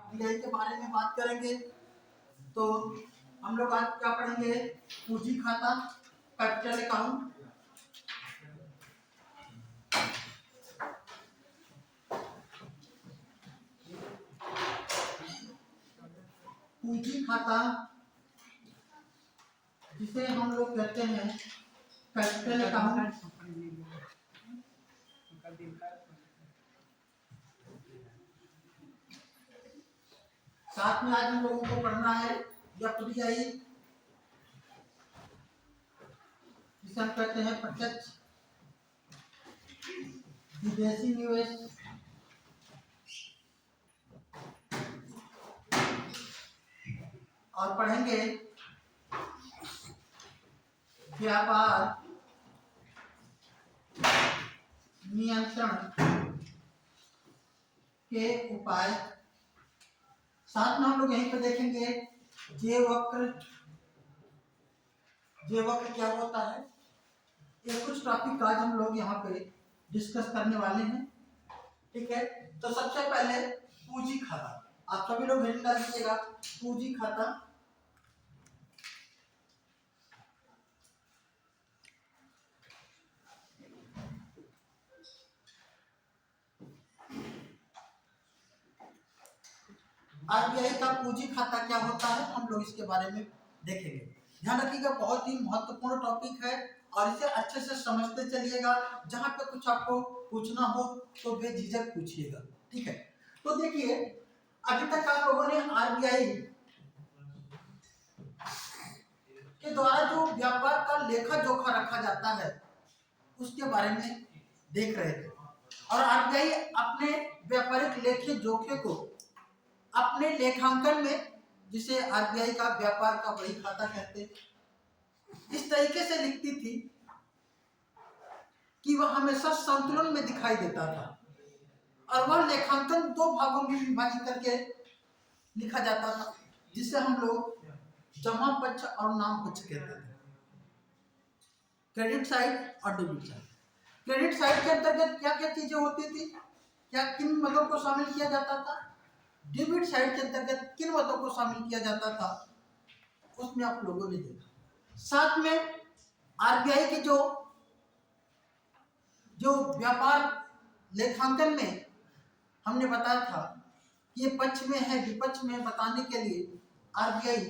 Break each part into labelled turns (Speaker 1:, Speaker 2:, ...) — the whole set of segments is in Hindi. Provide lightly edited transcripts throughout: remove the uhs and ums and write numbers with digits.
Speaker 1: आरबीआई के बारे में बात करेंगे। तो हम लोग आज क्या पढ़ेंगे? पूंजी खाता, कैपिटल अकाउंट। पूंजी खाता जिसे हम लोग कहते हैं कैपिटल अकाउंट। साथ में आज हम लोगों को पढ़ना है एफडीआई, जिसे हम कहते हैं प्रत्यक्ष विदेशी निवेश। और पढ़ेंगे व्यापार नियंत्रण के उपाय। साथ में हम लोग यहीं पे देखेंगे जे वक्र क्या होता है। ये कुछ टॉपिक आज हम लोग यहाँ पे डिस्कस करने वाले हैं। ठीक है, तो सबसे पहले पूंजी खाता। आप सभी लोग हेडिंग डाल दीजिएगा, पूंजी खाता। आरबीआई का पूंजी खाता क्या होता है, हम लोग इसके बारे में देखेंगे। ध्यान रखिएगा, बहुत ही महत्वपूर्ण टॉपिक है और इसे अच्छे से समझते चलिएगा। जहां पे कुछ आपको पूछना हो तो बेझिझक पूछिएगा। ठीक है, तो देखिए, अभी तक आप लोगों ने आरबीआई के द्वारा जो व्यापार का लेखा जोखा रखा जाता है उसके बारे में देख रहे थे। और आरबीआई अपने व्यापारिक लेखे जोखे को अपने लेखांकन में, जिसे आरबीआई का व्यापार का बही खाता कहते, इस तरीके से लिखती थी कि वह हमेशा संतुलन में दिखाई देता था। और वह लेखांकन दो भागों में विभाजित करके लिखा जाता था, जिसे हम लोग जमा पक्ष और नाम पक्ष कहते थे। क्रेडिट साइड और डेबिट साइड। क्रेडिट साइड के अंतर्गत क्या क्या चीजें होती थी, क्या किन मदों को शामिल किया जाता था, डेबिट साइड के अंतर्गत किन मदों को शामिल किया जाता था, उसमें आप लोगों ने देखा। साथ में आरबीआई के जो व्यापार लेखांकन में हमने बताया था कि ये पक्ष में है विपक्ष में बताने के लिए आरबीआई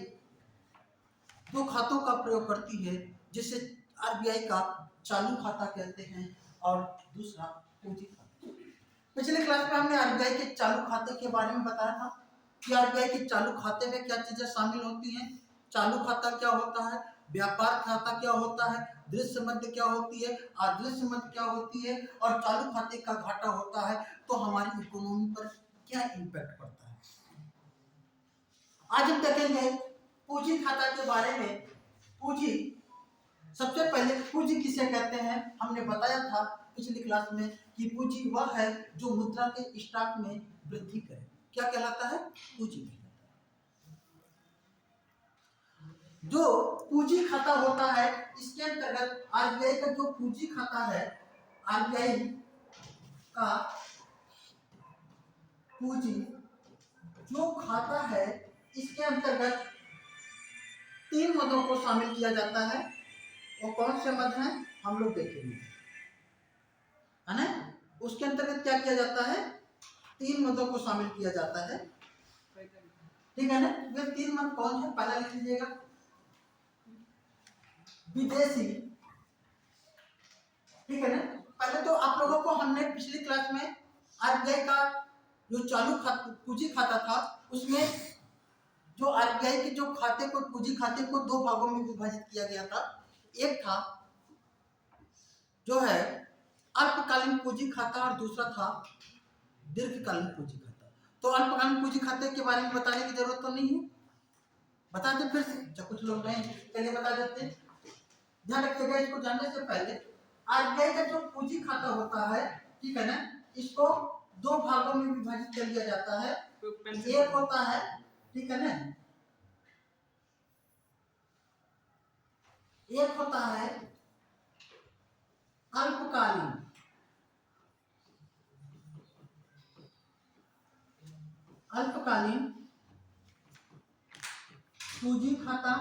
Speaker 1: दो खातों का प्रयोग करती है, जिसे आरबीआई का चालू खाता कहते हैं और दूसरा पूंजी खाता। पिछले क्लास में हमने आरबीआई के चालू खाते के बारे में बताया था कि आरबीआई के चालू खाते में क्या चीजें शामिल होती हैं। चालू खाता क्या होता है, व्यापार खाता क्या होता है, दृश्य मध्य क्या होती है, अदृश्य मध्य क्या होती है, और चालू खाते का घाटा होता है तो हमारी इकोनॉमी पर क्या इम्पैक्ट पड़ता है। आज हम देखेंगे पूंजी खाता के बारे में। पूंजी, सबसे पहले पूंजी किसे कहते हैं, हमने बताया था पिछली क्लास में कि पूंजी वह है जो मुद्रा के स्टॉक में वृद्धि करे। क्या कहलाता है? पूंजी कहलाता है। जो पूंजी खाता होता है, इसके अंतर्गत आरबीआई का जो पूंजी खाता है, आरबीआई का पूंजी जो खाता है, इसके अंतर्गत तीन मदों को शामिल किया जाता है। वो कौन से मद हैं हम लोग देखेंगे, है ना। उसके अंतर्गत क्या किया जाता है, तीन मदों को शामिल किया जाता है। ठीक है ना। वे तीन मद कौन है, पहला लिख लीजिएगा, विदेशी। ठीक है ना। पहले तो आप लोगों को हमने पिछली क्लास में आरबीआई का जो चालू पूंजी खाता था, उसमें जो आरबीआई के जो खाते को, पूंजी खाते को दो भागों में विभाजित किया गया था। एक था जो है अल्पकालीन पूंजी खाता और दूसरा था दीर्घकालीन पूंजी खाता। तो अल्पकालीन पूंजी खाते के बारे में बताने की जरूरत तो नहीं है, बता दें फिर से, जब कुछ लोग नहीं चलिए बता देते हैं। ध्यान रखिएगा, इसको जानने से पहले आरबीआई का जो पूंजी खाता होता है, ठीक है ना, इसको दो भागों में विभाजित कर लिया जाता है। एक होता है, ठीक है ना, एक होता है अल्पकालीन अल्पकालीन पूंजी खाता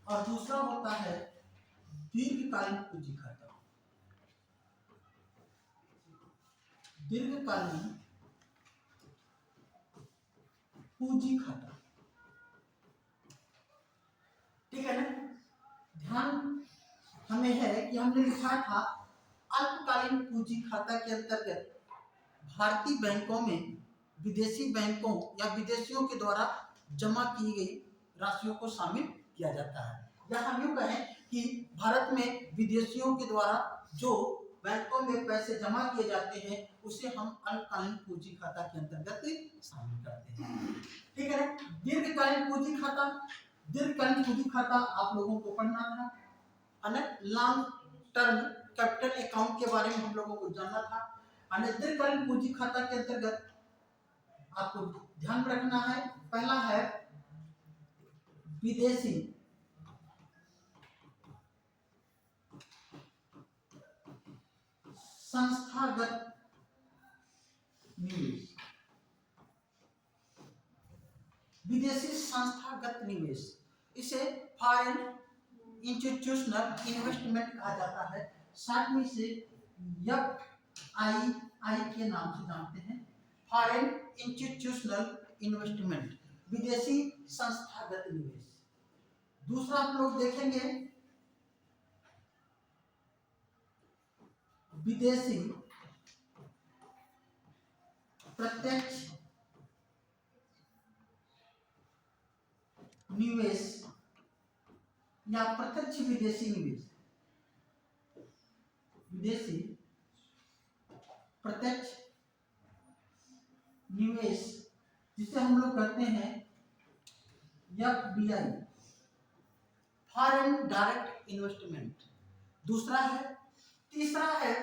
Speaker 1: और दूसरा होता है दीर्घकालीन पूंजी खाता। दीर्घकालीन पूंजी खाता, ठीक है ना। ध्यान हमें है कि हमने लिखा था अल्पकालीन पूंजी खाता के अंतर्गत भारतीय बैंकों में विदेशी बैंकों या विदेशियों के द्वारा जमा की गई राशियों को शामिल किया जाता है। या हम यूँ कहें कि भारत में विदेशियों के द्वारा जो बैंकों में पैसे जमा किए जाते हैं उसे हम अल्पकालीन पूंजी खाता के अंतर्गत शामिल करते हैं, ठीक है ना। दीर्घकालीन पूंजी खाता, दीर्घकालीन पूंजी खाता आप लोगों को पढ़ना था, लॉन्ग टर्म कैपिटल अकाउंट के बारे में हम लोगों को जानना था। दीर्घकालीन पूंजी खाता के अंतर्गत आपको ध्यान रखना है, पहला है विदेशी संस्थागत निवेश। विदेशी संस्थागत निवेश, इसे फॉरेन इंस्टीट्यूशनल इन्वेस्टमेंट कहा जाता है। शॉर्ट में इसे FII के नाम से जानते हैं, फॉरेन इंस्टीट्यूशनल इन्वेस्टमेंट, विदेशी संस्थागत निवेश। दूसरा आप लोग देखेंगे विदेशी प्रत्यक्ष निवेश या प्रत्यक्ष विदेशी निवेश। विदेशी प्रत्यक्ष निवेश जिसे हम लोग कहते हैं FDI, फॉरेन डायरेक्ट इन्वेस्टमेंट दूसरा है। तीसरा है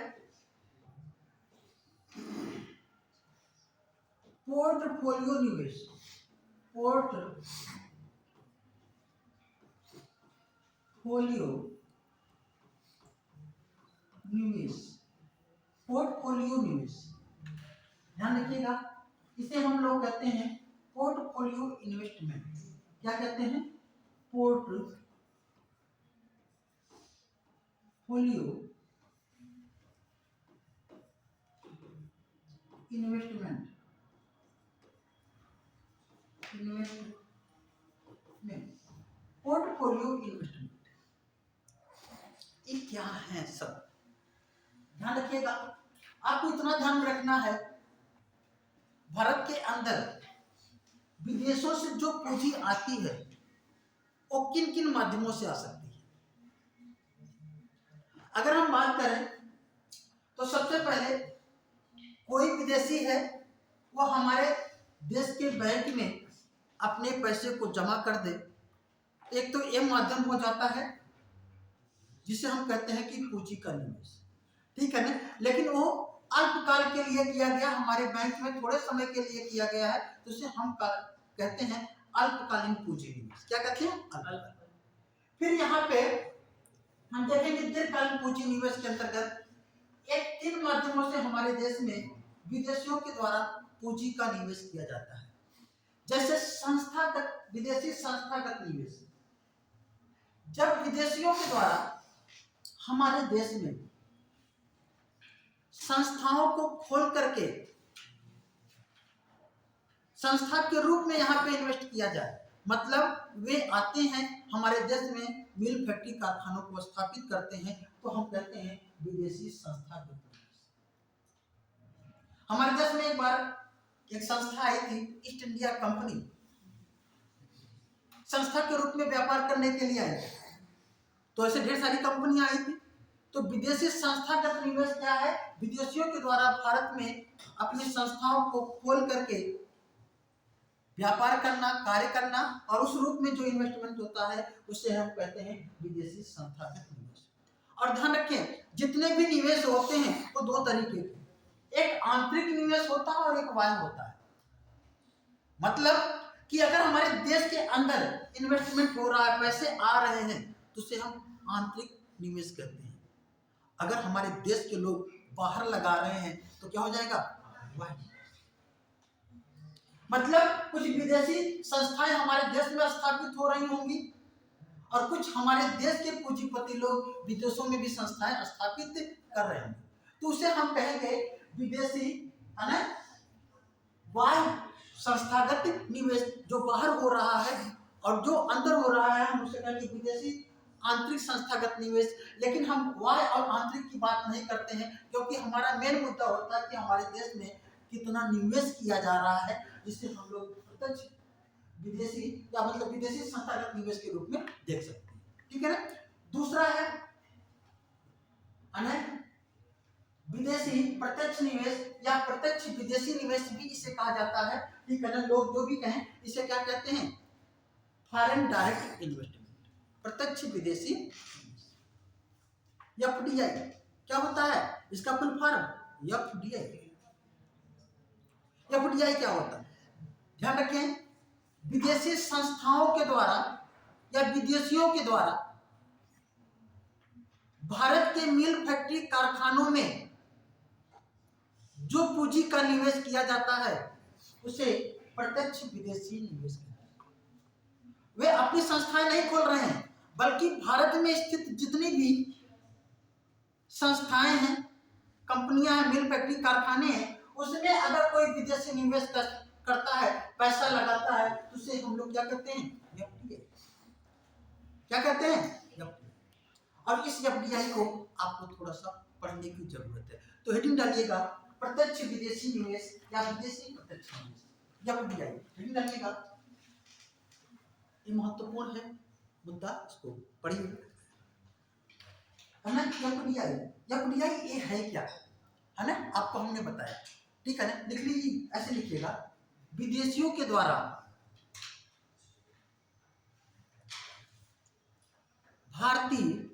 Speaker 1: पोर्टफोलियो निवेश। पोर्टफोलियो निवेश, पोर्टफोलियो निवेश, ध्यान रखिएगा, इसे हम लोग कहते हैं पोर्टफोलियो इन्वेस्टमेंट। क्या कहते हैं? Portfolio investment. पोर्टफोलियो इन्वेस्टमेंट ये क्या है सब, ध्यान रखिएगा। आपको इतना ध्यान रखना है, भारत के अंदर विदेशों से जो पूंजी आती है वो किन किन माध्यमों से आ सकती है। अगर हम बात करें तो सबसे पहले कोई विदेशी है वो हमारे देश के बैंक में अपने पैसे को जमा कर दे, एक तो ये माध्यम हो जाता है जिसे हम कहते हैं कि पूंजी का निवेश, ठीक है ना। लेकिन वो अल्पकाल के लिए किया गया, हमारे बैंक में थोड़े समय के लिए किया गया है, तो उसे हम कहते हैं अल्पकालीन पूंजी निवेश। क्या कहते हैं? अल्पकालीन। फिर यहाँ पे हम देखेंगे दीर्घकालीन पूंजी निवेश के अंतर्गत एक 3 माध्यमों से हमारे देश में विदेशियों के द्वारा पूंजी का निवेश किया जाता है। जैसे संस्थागत, विदेशी संस्थागत निवेश, जब विदेशियों के द्वारा हमारे देश में संस्थाओं को खोल करके संस्था के रूप में यहाँ पे इन्वेस्ट किया जाए, मतलब वे आते हैं हमारे देश में मिल फैक्ट्री कारखानों को स्थापित करते हैं, तो हम कहते हैं विदेशी संस्थागत निवेश। हमारे देश में एक बार एक संस्था आई थी, ईस्ट इंडिया कंपनी, संस्था के रूप में व्यापार करने के लिए आई, तो ऐसे ढेर सारी कंपनियां आई थी। तो विदेशी संस्थागत निवेश क्या है? विदेशियों के द्वारा भारत में अपनी संस्थाओं को खोल करके व्यापार करना, कार्य करना, और उस रूप में जो इन्वेस्टमेंट होता है उसे हम कहते हैं विदेशी संस्थागत निवेश। और ध्यान रखें, जितने भी निवेश होते हैं वो 2 तरीके के, एक आंतरिक निवेश होता है और एक बाह्य होता है। मतलब कि अगर हमारे देश के अंदर इन्वेस्टमेंट हो रहा है, पैसे आ रहे हैं, तो उसे हम आंतरिक निवेश कहते हैं। अगर हमारे देश के लोग बाहर लगा रहे हैं तो क्या हो जाएगा? बाह्य। मतलब कुछ विदेशी संस्थाएं हमारे देश में स्थापित हो रही होंगी और कुछ हमारे देश के पूंजीपति लोग विदेशों में भी संस्थाएं स्थापित कर रहे हैं, तो उसे हम कहेंगे विदेशी, है ना, बाह्य संस्थागत निवेश। जो बाहर हो रहा है और जो अंदर हो रहा है हम उसे कहेंगे विदेशी आंतरिक संस्थागत निवेश। लेकिन हम बाह्य और आंतरिक की बात नहीं करते हैं, क्योंकि हमारा मेन मुद्दा होता है कि हमारे देश में कितना निवेश किया जा रहा है, जिससे हम लोग प्रत्यक्ष विदेशी या मतलब विदेशी संस्थागत निवेश के रूप में देख सकते हैं। ठीक है ना। दूसरा है विदेशी प्रत्यक्ष निवेश या प्रत्यक्ष विदेशी निवेश भी इसे कहा जाता है। ठीक है ना। लोग जो भी कहें इसे क्या कहते हैं, फॉरेन डायरेक्ट इन्वेस्टमेंट, प्रत्यक्ष विदेशी एफडीआई। क्या होता है इसका फुल फॉर्म, एफडीआई। एफडीआई क्या होता है, ध्यान रखें, विदेशी संस्थाओं के द्वारा या विदेशियों के द्वारा भारत के मिल फैक्ट्री कारखानों में जो पूंजी का निवेश किया जाता है उसे प्रत्यक्ष विदेशी निवेश कहते हैं। वे अपनी संस्थाएं नहीं खोल रहे हैं, बल्कि भारत में स्थित जितनी भी संस्थाएं हैं, कंपनियां हैं, मिल फैक्ट्री कारखाने हैं, उसमें अगर कोई विदेशी निवेश करता है, पैसा लगाता है, तो उसे हम लोग क्या कहते हैं, एफडीआई। क्या कहते हैं, एफडीआई। और इस एफडीआई को आपको थोड़ा सा पढ़ने की जरूरत है, तो हेडिंग डालिएगा प्रत्यक्ष विदेशी निवेश या विदेशी प्रत्यक्ष निवेश, एफडीआई हेडिंग डालिएगा। ये महत्वपूर्ण है मुद्दा, इसको पढ़िए। है ना। एफडीआई, एफडीआई ये है क्या, है ना, आपको हमने बताया। ठीक है ना। लिख लीजिए, ऐसे लिखिएगा, विदेशियों के द्वारा भारतीय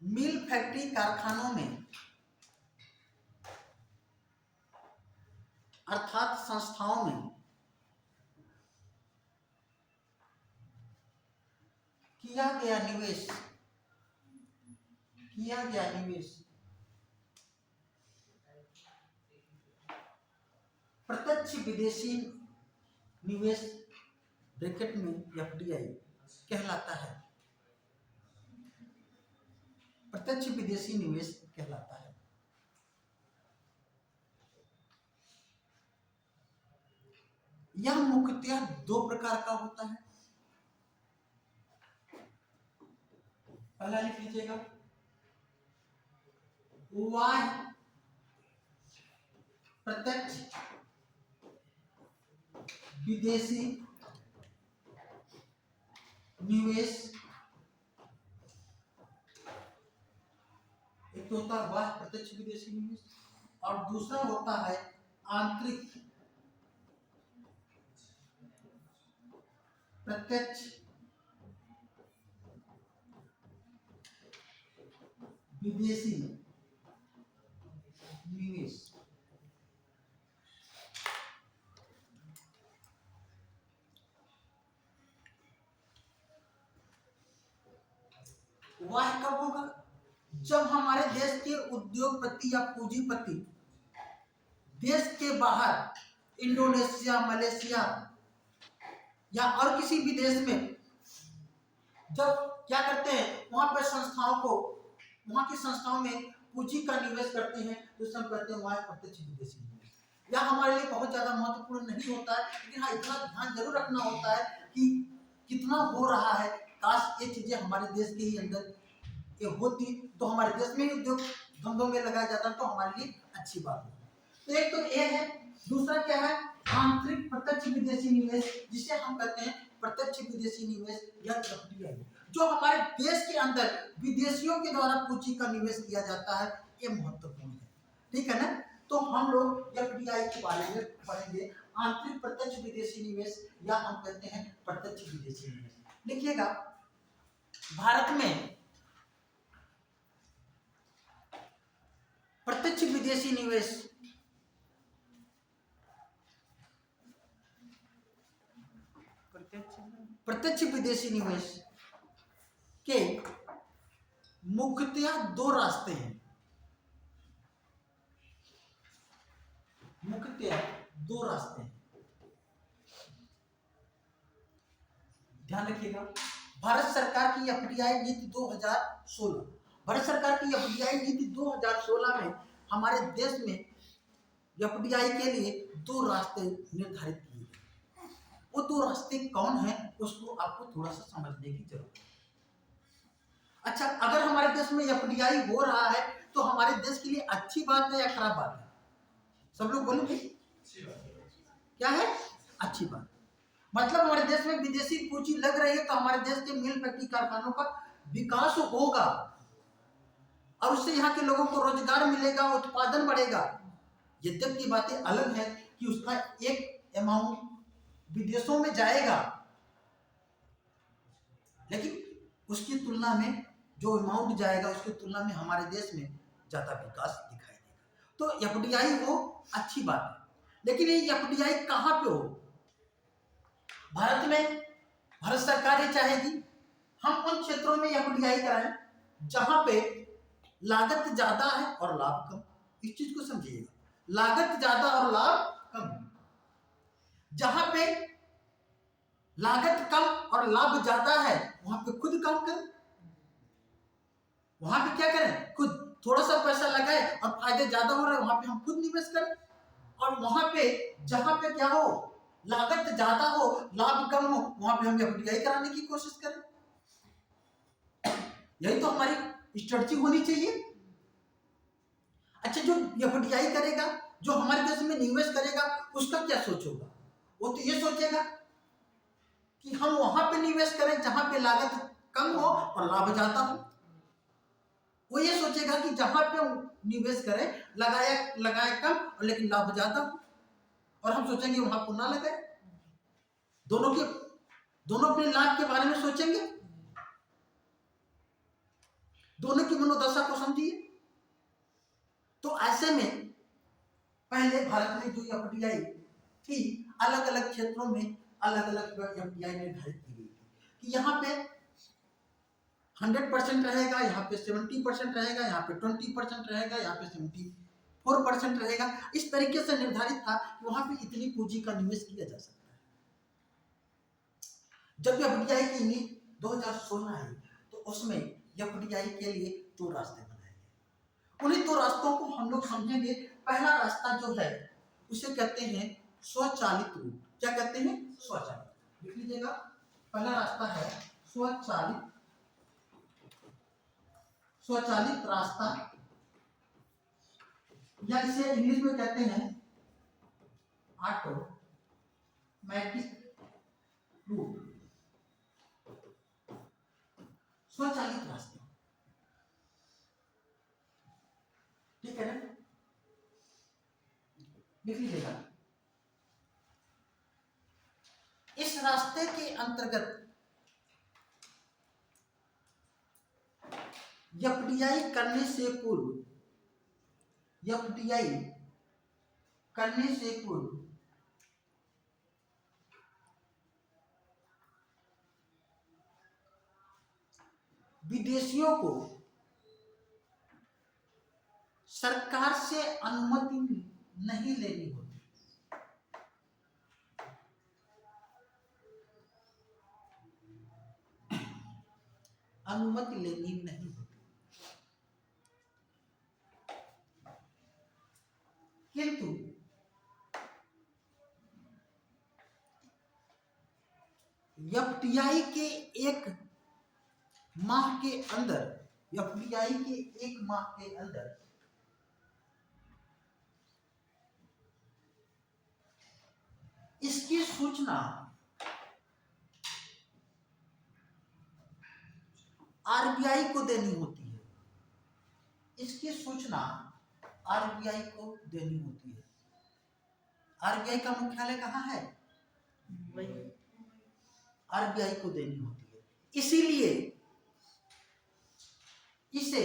Speaker 1: मिल फैक्ट्री कारखानों में अर्थात संस्थाओं में किया गया निवेश प्रत्यक्ष विदेशी निवेश ब्रैकेट में एफडीआई कहलाता है, प्रत्यक्ष विदेशी निवेश कहलाता है। यह मुख्यतः दो प्रकार का होता है। पहला लिख लीजिएगा, बाह्य प्रत्यक्ष विदेशी निवेश, एक तो होता है बाह्य प्रत्यक्ष विदेशी निवेश और दूसरा होता है आंतरिक प्रत्यक्ष विदेशी निवेश। वह कब होगा, जब हमारे देश के उद्योगपति या पूंजीपति देश के बाहर इंडोनेशिया, मलेशिया या और किसी भी देश में जब क्या करते हैं, वहां पर संस्थाओं को, वहां की संस्थाओं में पूंजी का निवेश करते हैं, तो हम कहते हैं वहां प्रत्यक्ष विदेशी निवेश। यह हमारे लिए बहुत ज्यादा महत्वपूर्ण नहीं होता है, लेकिन हाँ इतना ध्यान जरूर रखना होता है कि कितना हो रहा है। काश ये चीजें हमारे देश के ही अंदर ये होती तो हमारे देश में उद्योग धंधों में लगाया जाता तो हमारे लिए अच्छी बात होती। तो एक तो ये है, दूसरा क्या है, आंतरिक प्रत्यक्ष विदेशी निवेश, जिसे हम कहते हैं प्रत्यक्ष विदेशी निवेश या एफडीआई, जो हमारे देश के अंदर विदेशियों के द्वारा पूंजी का निवेश किया जाता है। ये महत्वपूर्ण है। ठीक है ना। तो हम लोग एफडीआई के बारे में पढ़ेंगे, आंतरिक प्रत्यक्ष विदेशी निवेश या हम कहते हैं प्रत्यक्ष विदेशी निवेश। लिखिएगा, भारत में प्रत्यक्ष विदेशी निवेश प्रत्यक्ष विदेशी निवेश के मुख्यतः दो रास्ते हैं। मुख्यतः दो रास्ते हैं, ध्यान रखिएगा। भारत सरकार की एफडीआई नीति 2016, भारत सरकार की एफडीआई नीति 2016 में हमारे देश में एफडीआई के लिए दो रास्ते निर्धारित किए गए। वो दो रास्ते कौन है उसको आपको थोड़ा सा समझने की जरूरत है। अच्छा, अगर हमारे देश में एफडीआई हो रहा है तो हमारे देश के लिए अच्छी बात है या खराब बात है? सब लोग बोलो भाई, क्या है? अच्छी बात। मतलब हमारे देश में विदेशी पूंजी लग रही है तो हमारे देश के मिल फैक्ट्री कारखानों का विकास होगा और उससे यहाँ के लोगों को रोजगार मिलेगा, उत्पादन बढ़ेगा। यद्यपि बातें अलग है कि उसका एक अमाउंट विदेशों में जाएगा, लेकिन उसकी तुलना में जो अमाउंट जाएगा उसकी तुलना में हमारे देश में ज्यादा विकास दिखाई देगा। तो एफडीआई हो अच्छी बात है, लेकिन ये एफडीआई कहाँ पे हो? भारत में भारत सरकार ये चाहेगी हम उन क्षेत्रों में एफडीआई कराएं जहां पे लागत ज्यादा है और लाभ कम। इस चीज को समझिएगा, लागत ज्यादा और लाभ कम। जहां पे लागत कम और लाभ ज्यादा है वहां पे खुद काम करें, वहां पे क्या करें? खुद थोड़ा सा पैसा लगाए और फायदे ज्यादा हो रहे हैं वहां पे हम खुद निवेश करें। और वहां पे जहां पे क्या हो, लागत ज्यादा हो लाभ कम हो, वहां पे हम एफडीआई कराने की कोशिश करें। यही तो हमारी स्ट्रेटजी होनी चाहिए। अच्छा, जो एफडीआई करेगा, जो हमारे देश में निवेश करेगा, उसका क्या सोच होगा? वो तो ये सोचेगा कि हम वहां पे निवेश करें जहां पे लागत कम हो और लाभ ज्यादा हो। वो ये सोचेगा कि जहां पे निवेश करें लगाया कम और लेकिन लाभ ज्यादा हो, और हम सोचेंगे वहां पर ना लगाए। दोनों अपने लाभ के बारे में सोचेंगे। दोनों की मनोदशा को समझिए। तो ऐसे में पहले भारत में जो एफडीआई थी, अलग अलग क्षेत्रों में अलग अलग एफडीआई निर्धारित की गई थी कि यहाँ पे 100% रहेगा, यहाँ पे 70% रहेगा, यहाँ पे 20% रहेगा, यहाँ पे 74% रहेगा। इस तरीके से निर्धारित था कि वहां पे इतनी पूंजी का निवेश किया जा सकता है। जब एफडीआई की नीति 2016 आई तो उसमें एफडीआई के लिए दो रास्ते बनाए गए। उन्हीं दो रास्तों को हम लोग समझेंगे। पहला रास्ता जो है उसे कहते हैं स्वचालित रूट। क्या कहते हैं? स्वचालित। लिख लीजिएगा, पहला रास्ता है स्वचालित रास्ता, या इसे इंग्लिश में कहते हैं ऑटोमेटिक रूट। स्वचालित रास्ता, ठीक है ना? लिख लीजिएगा। इस रास्ते के अंतर्गत एफडीआई करने से पूर्व विदेशियों को सरकार से अनुमति नहीं लेनी होती। अनुमति लेनी नहीं होती, किंतु एफडीआई के एक माह के अंदर इसकी सूचना आरबीआई को देनी होती है। इसकी सूचना आरबीआई को देनी होती है। आरबीआई का मुख्यालय कहाँ है? आरबीआई को देनी होती है। इसीलिए इसे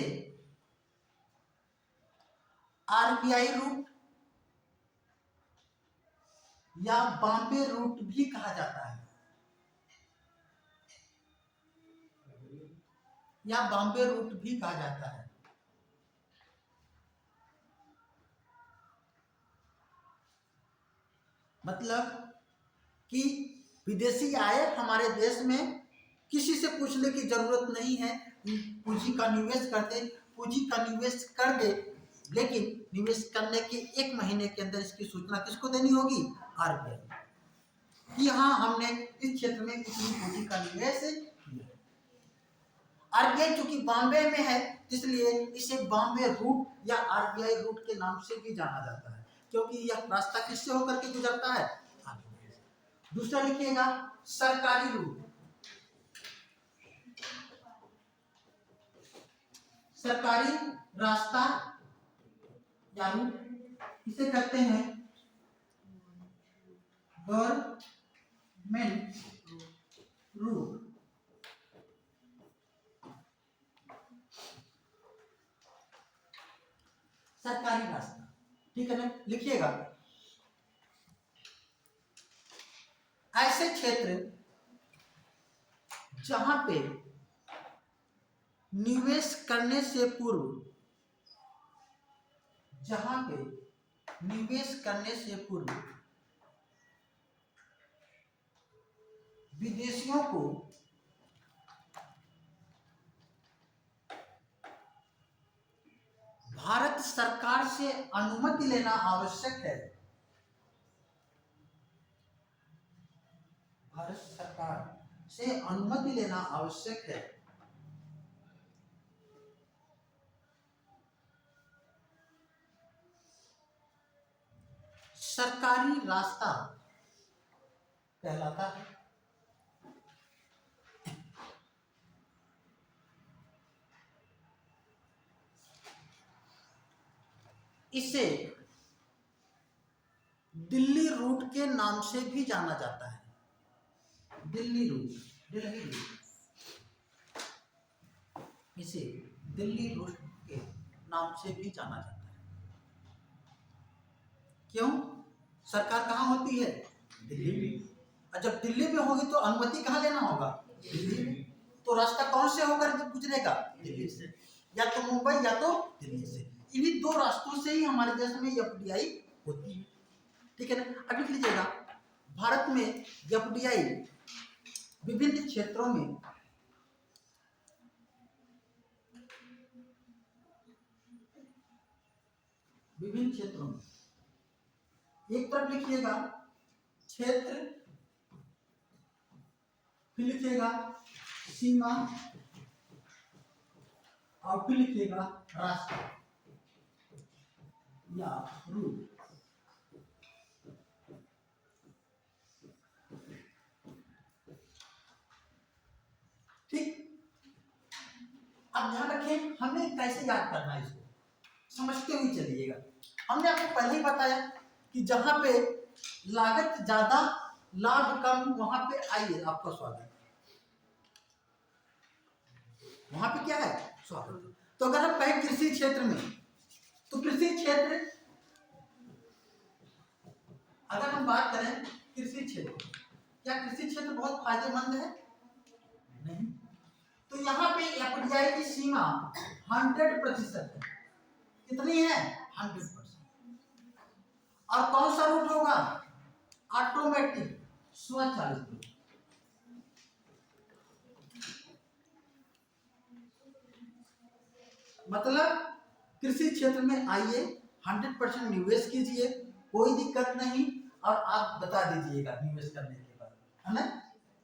Speaker 1: आरबीआई रूट या बॉम्बे रूट भी कहा जाता है, या बॉम्बे रूट भी कहा जाता है। मतलब कि विदेशी आए हमारे देश में, किसी से पूछने की जरूरत नहीं है, पूंजी का निवेश कर दे, पूंजी का निवेश कर दे, लेकिन निवेश करने के 1 महीने के अंदर इसकी सूचना किसको देनी होगी? आरबीआई कि हाँ हमने इस क्षेत्र में इतनी पूंजी का निवेश किया। आरबीआई चूंकि बॉम्बे में है, इसलिए इसे बॉम्बे रूट या आरबीआई रूट के नाम से भी जाना जाता है, क्योंकि यह रास्ता किससे होकर के गुजरता है? आरबीआई से। दूसरा लिखिएगा सरकारी रूट। सरकारी रास्ता या रूट इसे कहते हैं गवर्नमेंट रूट। सरकारी रास्ता, ठीक है ना? लिखिएगा ऐसे क्षेत्र जहां पे निवेश करने से पूर्व, जहां पे निवेश करने से पूर्व विदेशियों को भारत सरकार से अनुमति लेना आवश्यक है। भारत सरकार से अनुमति लेना आवश्यक है। सरकारी रास्ता कहलाता है। इसे दिल्ली रूट के नाम से भी जाना जाता है। दिल्ली रूट, दिल्ली रूट, इसे दिल्ली रूट के नाम से भी जाना जाता है। क्यों? सरकार कहाँ होती है? दिल्ली में। और जब दिल्ली में होगी तो अनुमति कहाँ लेना होगा? दिल्ली में। तो रास्ता कौन से होकर गुजरेगा? दिल्ली से, या तो मुंबई या तो दिल्ली से। इन्हीं 2 रास्तों से ही हमारे देश में एफडीआई होती है, ठीक है ना? अब लिख लीजिएगा भारत में एफडीआई विभिन्न क्षेत्रों में एक तरफ लिखिएगा क्षेत्र, फिर लिखिएगा सीमा, और फिर लिखिएगा रास्ता या रूट। ठीक, अब ध्यान रखें हमें कैसे याद करना है, इसको समझते हुए चलिएगा। हमने आपको पहले ही बताया कि जहां पे लागत ज्यादा लाभ कम, वहां पे आइए आपका स्वागत। वहां पे क्या है? स्वागत। तो अगर हम कहें कृषि क्षेत्र में, तो कृषि क्षेत्र, अगर हम बात करें कृषि क्षेत्र, क्या कृषि क्षेत्र बहुत फायदेमंद है? नहीं। तो यहाँ पे एफडीआई की सीमा 100% है। कितनी है? 100%। और कौन सा रूट होगा? ऑटोमेटिक, स्वचालित रूट। मतलब कृषि क्षेत्र में आइए, 100% निवेश कीजिए, कोई दिक्कत नहीं, और आप बता दीजिएगा निवेश करने के बाद, है ना?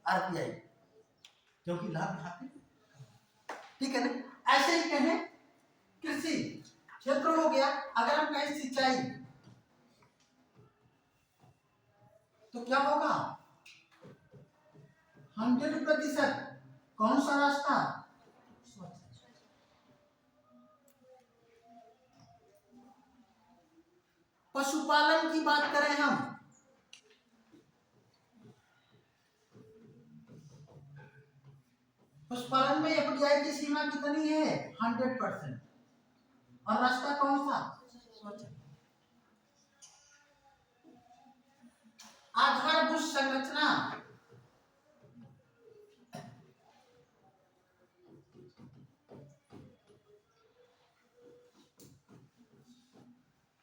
Speaker 1: आरबीआई, क्योंकि लाभ यहाँ पे, ठीक है ना? ऐसे ही कहें कृषि क्षेत्र हो गया। अगर हम कहें सिंचाई, तो क्या होगा? 100%। कौन सा रास्ता? पशुपालन की बात करें हम, पशुपालन में एफडीआई की सीमा कितनी है? 100%। और रास्ता कौन सा? स्वच्छ। आधारभूत संरचना,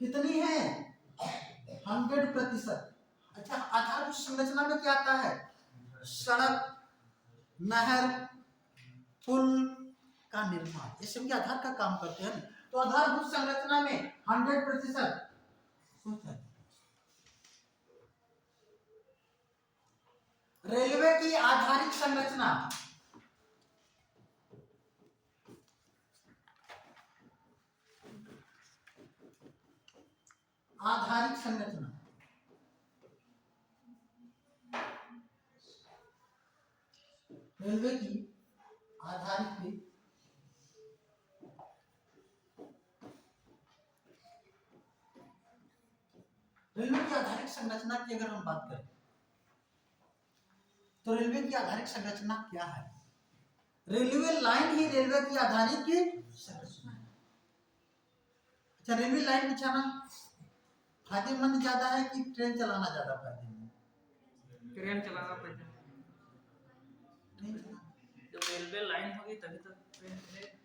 Speaker 1: कितनी है? 100%। अच्छा, आधारभूत संरचना में क्या आता है? सड़क, नहर, पुल का निर्माण, ये सब के आधार का काम करते हैं। तो आधारभूत संरचना में 100% रेलवे की आधारिक संरचना, आधारिक संरचना रेलवे की आधारिक रेलवे की आधारिक संरचना की अगर हम बात करें तो रेलवे की आधारिक संरचना क्या है? रेलवे लाइन ही रेलवे की आधारिक संरचना है। अच्छा, रेलवे लाइन बिछाना फायदेमंद ज्यादा है कि ट्रेन चलाना ज्यादा फायदेमंद?
Speaker 2: ट्रेन चलाना पड़ता है, जब रेलवे लाइन होगी तभी तो ट्रेन चलेगी।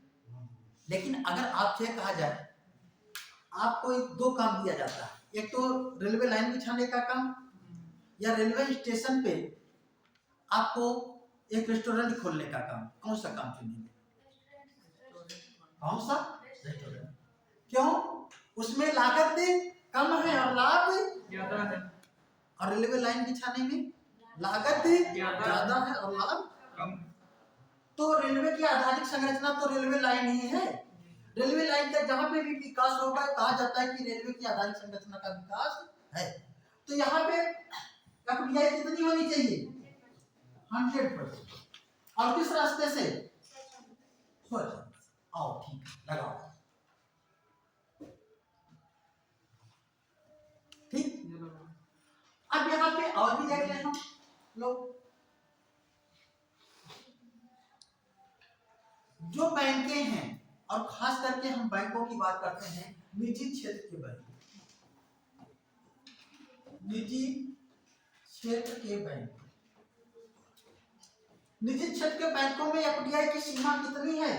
Speaker 1: लेकिन अगर आपसे कहा जाए, आपको दो काम दिया जाता है, एक तो रेलवे लाइन बिछाने का काम, या रेलवे स्टेशन पे आपको एक रेस्टोरेंट खोलने का काम, कौन सा काम चुनेंगे? कौन सा? रेस्टोरेंट। क्यों? उसमें लागत कम है और लाभ
Speaker 2: ज्यादा है।
Speaker 1: और रेलवे लाइन बिछाने में लागत ज्यादा है और लाभ
Speaker 2: कम।
Speaker 1: तो रेलवे की आधारिक संरचना तो रेलवे लाइन ही है। रेलवे लाइन का जहां पे भी विकास होगा, कहा जाता है कि रेलवे की आधारिक संरचना का विकास है। तो यहाँ पे एफडीआई कितनी होनी चाहिए? 100%। और किस रास्ते से? स्वच्छ। आओ ठीक है, लगाओ। ठीक। अब यहाँ पे और भी देख लें हम लोग, जो बैंकें हैं, और खास करके हम बैंकों की बात करते हैं, निजी क्षेत्र के बैंक, निजी क्षेत्र के बैंक, निजी क्षेत्र के बैंकों में एफडीआई की सीमा कितनी है?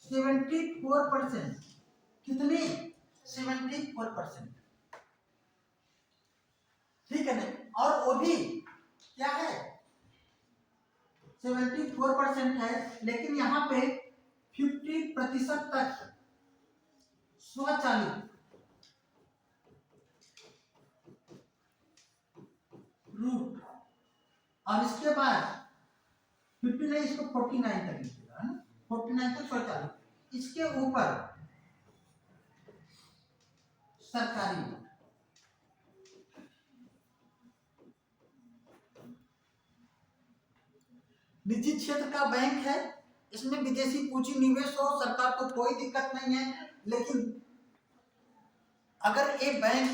Speaker 1: 74%। कितनी? 74%। ठीक है ना? और वो भी क्या है? 74% है, लेकिन यहाँ पे 50% तक स्वचालित रूट, और इसके बाद 50 नहीं, इसको 49 तक लिखिएगा, है ना? 49 तक स्वचालित, इसके ऊपर सरकारी रूट। निजी क्षेत्र का बैंक है, इसमें विदेशी पूंजी निवेश हो, सरकार को कोई दिक्कत नहीं है, लेकिन अगर ये बैंक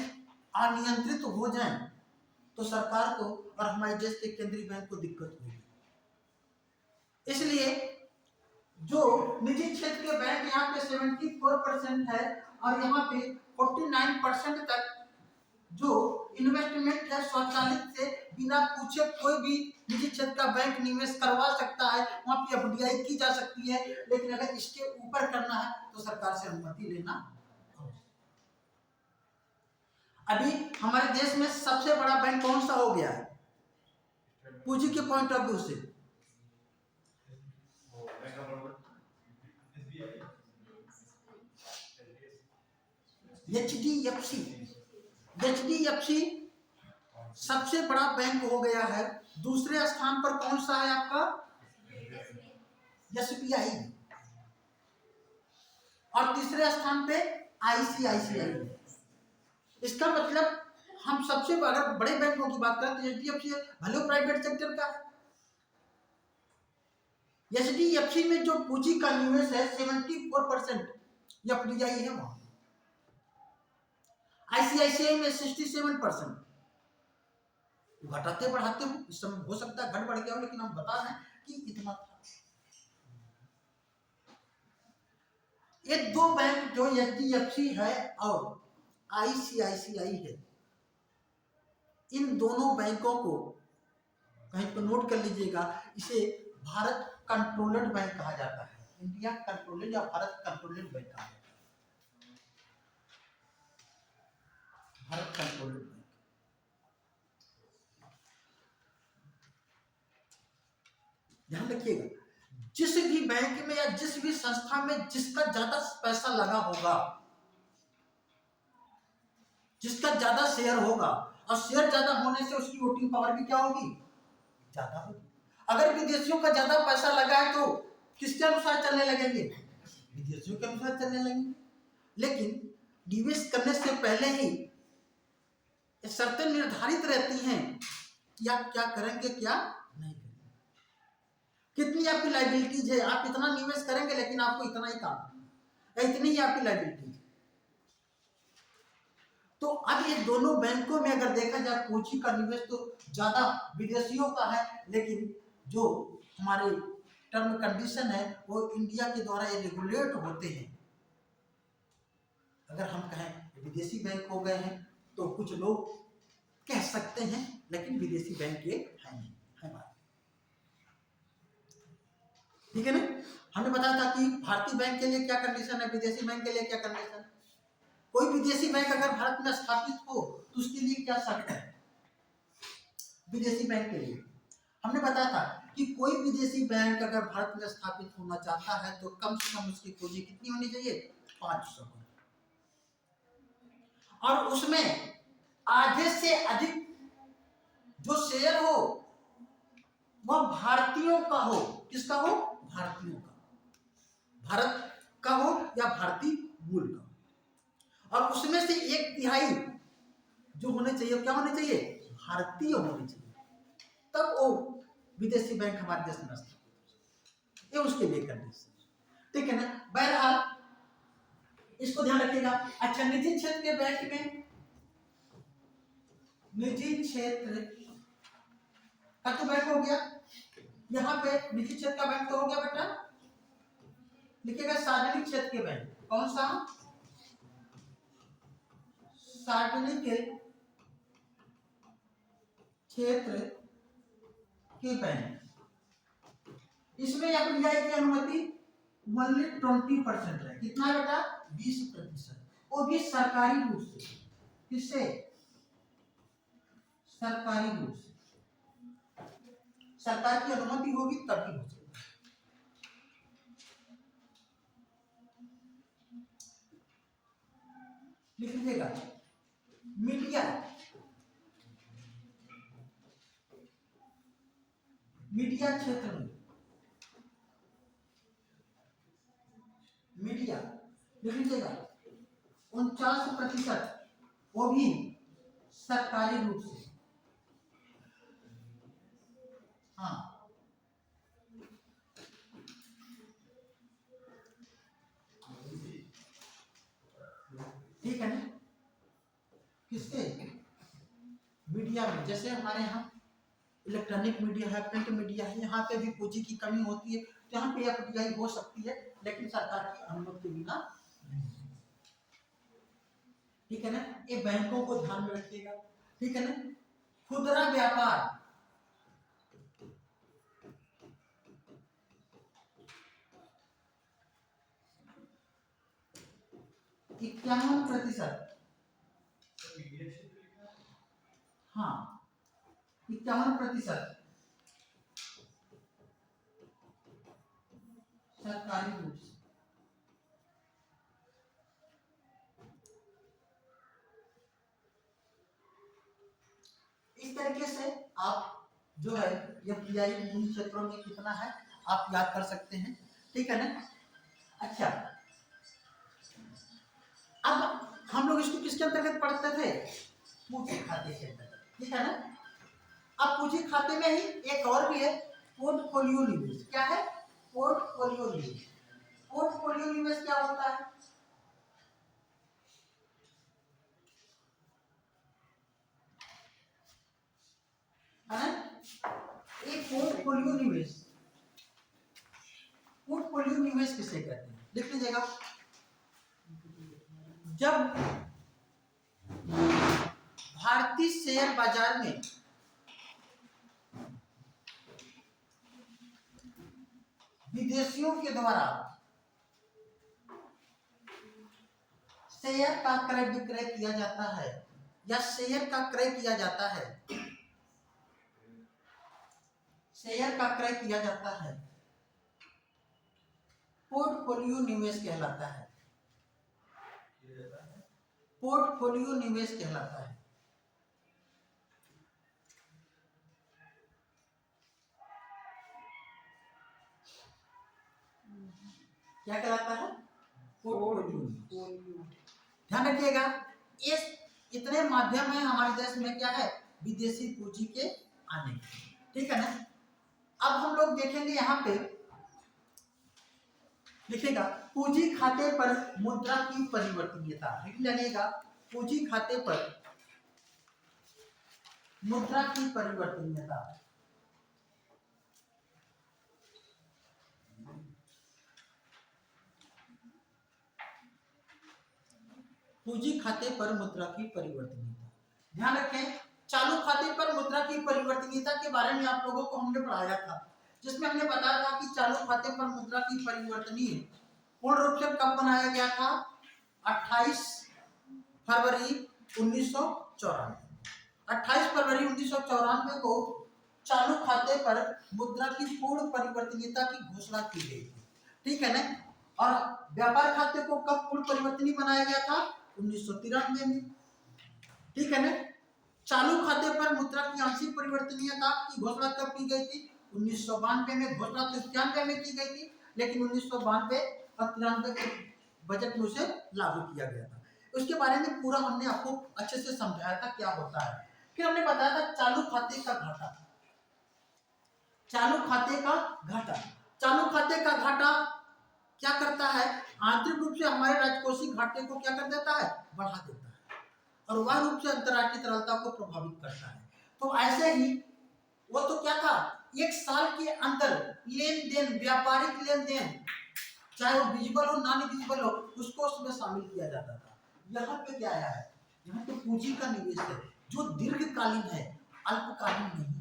Speaker 1: अनियंत्रित हो जाए तो सरकार को और हमारे देश के केंद्रीय बैंक को दिक्कत होगी। इसलिए जो निजी क्षेत्र के बैंक यहाँ पे 74% है, और यहाँ पे 49% तक जो इन्वेस्टमेंट है स्वचालित से बिना पूछे कोई भी निजी क्षेत्र का बैंक निवेश करवा सकता है, वहां पे एफडीआई की जा सकती है। लेकिन अगर इसके ऊपर करना है तो सरकार से अनुमति लेना। अभी हमारे देश में सबसे बड़ा बैंक कौन सा हो गया है पूंजी के पॉइंट ऑफ व्यू से? एचडीएफसी। एचडीएफसी सबसे बड़ा बैंक हो गया है। दूसरे स्थान पर कौन सा है आपका? एसबीआई। और तीसरे स्थान पे आईसीआईसीआई। इसका मतलब हम सबसे अगर बड़े बैंकों की बात करें तो एचडीएफसी भले प्राइवेट सेक्टर का है। एचडीएफसी में जो पूंजी का निवेश है 74% एफडीआई है वहां। आईसीआईसीआई में 67%। घटाते बढ़ाते हो, इस समय हो सकता है घट बढ़ गया हो, लेकिन हम बता रहे हैं कि इतना था। ये दो बैंक जो एचडीएफसी है और आईसीआईसीआई है, इन दोनों बैंकों को कहीं पर नोट कर लीजिएगा, इसे भारत कंट्रोल्ड बैंक कहा जाता है। इंडिया कंट्रोल्ड या भारत कंट्रोल्ड बैंक कहा जाता है। Bharat controlled bank. देखिएगा, जिस भी बैंक में या जिस भी संस्था में जिसका ज्यादा पैसा लगा होगा, जिसका ज्यादा शेयर होगा, और शेयर ज्यादा होने से उसकी वोटिंग पावर भी क्या होगी, ज्यादा होगी। अगर विदेशियों का ज्यादा पैसा लगा है तो किसके अनुसार चलने लगेंगे, विदेशियों के अनुसार चलने लगेंगे। लेकिन निवेश करने से पहले ही शर्तें निर्धारित रहती हैं कि आप क्या करेंगे क्या नहीं करेंगे, कितनी आपकी लायबिलिटीज है, आप इतना निवेश करेंगे लेकिन आपको इतना ही काम, इतनी ही आपकी लायबिलिटीज। तो अब ये दोनों बैंकों में अगर देखा जाए पूंजी का निवेश तो ज्यादा विदेशियों का है, लेकिन जो हमारे टर्म कंडीशन है वो इंडिया के द्वारा ये रेगुलेट होते हैं। अगर हम कहें विदेशी बैंक हो गए हैं तो कुछ लोग कह सकते हैं, लेकिन विदेशी बैंक ये है नहीं, है बात, ठीक है ना। हमने बताया था कि भारतीय बैंक के लिए क्या कंडीशन है, विदेशी बैंक के लिए क्या कंडीशन है। कोई विदेशी बैंक अगर भारत में स्थापित हो तो उसके लिए क्या शर्त है, विदेशी बैंक के लिए हमने बताया था कि कोई विदेशी बैंक अगर भारत में स्थापित होना चाहता है तो कम से कम उसकी पूंजी कितनी होनी चाहिए, 500 करोड़, और उसमें आधे से अधिक जो शेयर हो वह भारतीयों का हो। किसका हो, भारतीयों का, भारत का हो या भारतीय मूल का, और उसमें से 1/3 जो होने चाहिए क्या होने चाहिए, भारतीय होने चाहिए, तब वो विदेशी बैंक हमारे देश में स्थापित हो, ये उसके लिए कंडीशन, ठीक है ना। बहरहाल इसको ध्यान रखिएगा। अच्छा, निजी क्षेत्र के बैंक में, निजी क्षेत्र का तो बैंक हो गया, यहाँ पे निजी क्षेत्र का बैंक तो हो गया बेटा, लिखिएगा सार्वजनिक क्षेत्र के बैंक, कौन सा, सार्वजनिक क्षेत्र के बैंक। इसमें एफडीआई की अनुमति ओनली 20% है, कितना बेटा, 20%, वो भी सरकारी रूप से, किससे, सरकारी रूप से, सरकार की अनुमति होगी तभी हो सकता। लिख लीजिएगा, मीडिया, मीडिया क्षेत्र में, मीडिया लिख लीजिएगा 49%, वो भी सरकारी रूप से, हाँ, ठीक है ना। किसके, मीडिया में, जैसे हमारे यहाँ इलेक्ट्रॉनिक मीडिया है, प्रिंट मीडिया है, यहाँ पे भी पूंजी की कमी होती है, यहाँ पे एफडीआई हो सकती है, लेकिन सरकार की अनुमति के बिना, ठीक है ना। ये बैंकों को ध्यान में रखिएगा, ठीक है ना। खुदरा व्यापार, %51, हाँ 51% सरकारी रूप से, इस तरीके से आप जो है एफडीआई उन क्षेत्रों में कितना है आप याद कर सकते हैं, ठीक है ना। अच्छा, अब हम लोग इसको किसके अंतर्गत पढ़ते थे, पूंजी खाते के अंतर्गत, ठीक है ना। अब पूंजी खाते में ही एक और भी है, पोर्टफोलियो निवेश। क्या है, पोर्टफोलियो निवेश। पोर्टफोलियो निवेश क्या होता है, एक पोर्टफोलियो निवेश, पोर्टफोलियो निवेश किसे कहते हैं, लिख लीजिएगा। जब भारतीय शेयर बाजार में विदेशियों के द्वारा शेयर का क्रय विक्रय किया जाता है या शेयर का क्रय किया जाता है, शेयर का क्रय किया जाता है, पोर्टफोलियो निवेश कहलाता है। पोर्टफोलियो निवेश कहलाता है। क्या कहलाता है? पोर्टफोलियो। ध्यान रखिएगा, इस इतने माध्यम है हमारे देश में क्या है, विदेशी पूंजी के आने के, ठीक है ना। अब हम लोग देखेंगे यहाँ पे लिखेगा पूंजी खाते पर मुद्रा की परिवर्तनीयता, लिख जानिएगा पूंजी खाते पर मुद्रा की परिवर्तनीयता। पूंजी खाते पर मुद्रा की परिवर्तनीयता, ध्यान रखें, चालू खाते पर मुद्रा की परिवर्तनीयता के बारे में आप लोगों को हमने पढ़ाया था, जिसमें हमने बताया था कि चालू खाते पर मुद्रा की परिवर्तनीय पूर्ण रूप से कब बनाया गया था? 28 फरवरी 1994। 28 फरवरी 1994 को चालू खाते पर मुद्रा की पूर्ण परिवर्तनीयता की घोषणा की गई थी, ठीक है ना। और व्यापार खाते को कब पूर्ण परिवर्तनीय बनाया गया था? 1993 में, ठीक है ना। चालू खाते पर मुद्रा की आंशिक परिवर्तनीयता की घोषणा कब की गई थी? 1992 में। घोषणा तो 91 में की गई थी, लेकिन 1992 और 93 के बजट में उसे लागू किया गया था। उसके बारे में पूरा हमने आपको अच्छे से समझाया था क्या होता है। फिर हमने बताया था चालू खाते का घाटा। चालू खाते का घाटा, चालू खाते का घाटा क्या करता है? आंतरिक रूप से हमारे राजकोषीय घाटे को क्या कर देता है? बढ़ा देता है, और वह रूप से अंतर्राष्ट्रीय तरलता को प्रभावित करता है। तो ऐसे ही वो तो क्या था, एक साल के अंदर लेन देन, व्यापारिक लेन देन, चाहे वो विजिबल हो नॉन विजिबल हो, उसको उसमें शामिल किया जाता था। यहाँ पे क्या आया है? यहाँ पे पूंजी का निवेश है जो दीर्घकालीन है, अल्पकालीन नहीं है।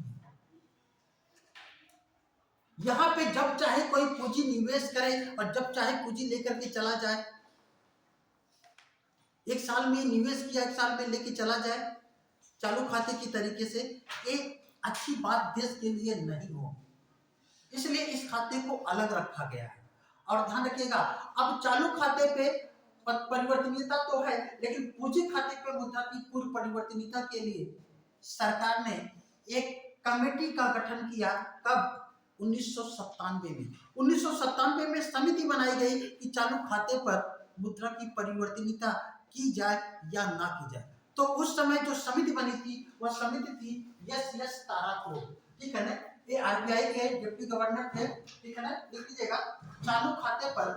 Speaker 1: यहाँ पे जब चाहे कोई पूंजी निवेश करे और जब चाहे पूंजी लेकर के चला जाए, एक साल में निवेश किया, एक साल में लेके चला जाए, चालू खाते की तरीके से, एक अच्छी बात देश के लिए नहीं हो, इसलिए इस खाते को अलग रखा गया है। और ध्यान रखिएगा, अब चालू खाते पे परिवर्तनीयता तो है, लेकिन पूंजी खाते पे मुद्रा की पूर्ण परिवर्तनीयता के लिए सरकार ने एक कमेटी का गठन किया। कब? 1997 में। 1997 में समिति बनाई गई कि चालू खाते पर मुद्रा की परिवर्तनीयता की जाए या ना की जाए। तो उस समय जो समिति बनी थी वह समिति थी एस तारापुर, ठीक है ना। ये आरबीआई के डिप्टी गवर्नर थे, ठीक है ना। लिख लीजिएगा, चालू खाते पर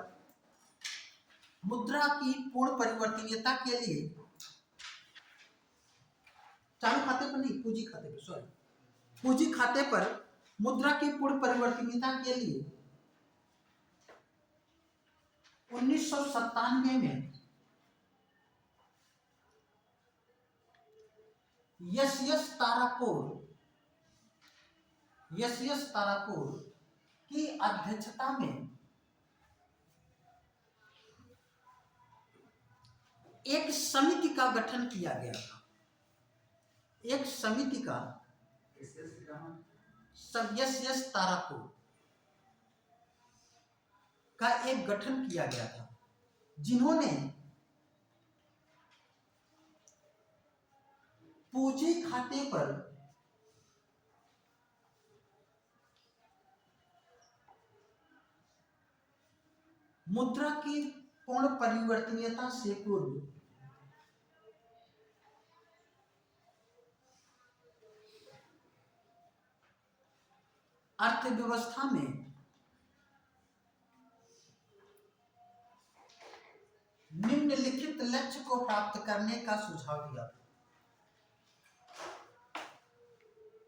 Speaker 1: मुद्रा की पूर्ण परिवर्तनीयता के लिए, चालू खाते पर नहीं, पूंजी खाते पर, सॉरी, पूंजी खाते पर मुद्रा की पूर्ण परिवर्तनीयता के लिए 1997 में यस तारापुर की अध्यक्षता में एक समिति का गठन किया गया था। एक समिति का यस तारापुर का एक गठन किया गया था, जिन्होंने पूंजी खाते पर मुद्रा की पूर्ण परिवर्तनीयता से पूर्व अर्थव्यवस्था में निम्नलिखित लक्ष्य को प्राप्त करने का सुझाव दिया था।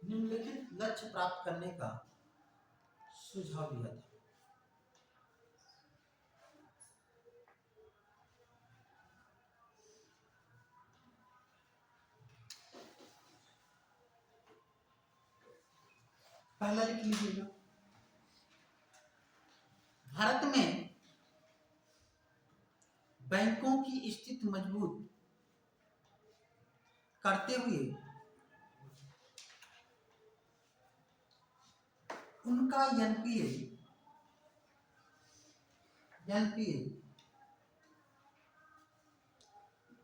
Speaker 1: निम्नलिखित लक्ष्य प्राप्त करने का सुझाव दिया था। पहला लिख लीजिएगा, भारत में बैंकों की स्थिति मजबूत करते हुए उनका एनपीए एनपीए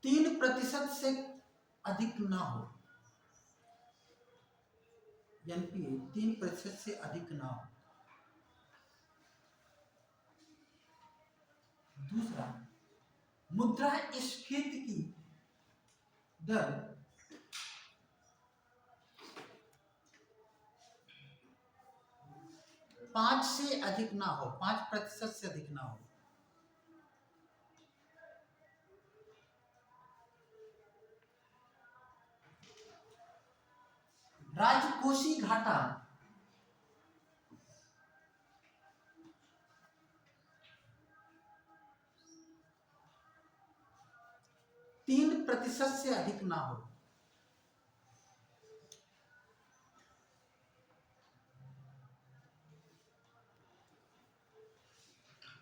Speaker 1: 3% से अधिक ना हो, एनपीए 3% से अधिक ना हो। दूसरा, मुद्रास्फीति की दर 5 से अधिक ना हो, 5% से अधिक ना हो। राजकोषीय घाटा 3% से अधिक ना हो।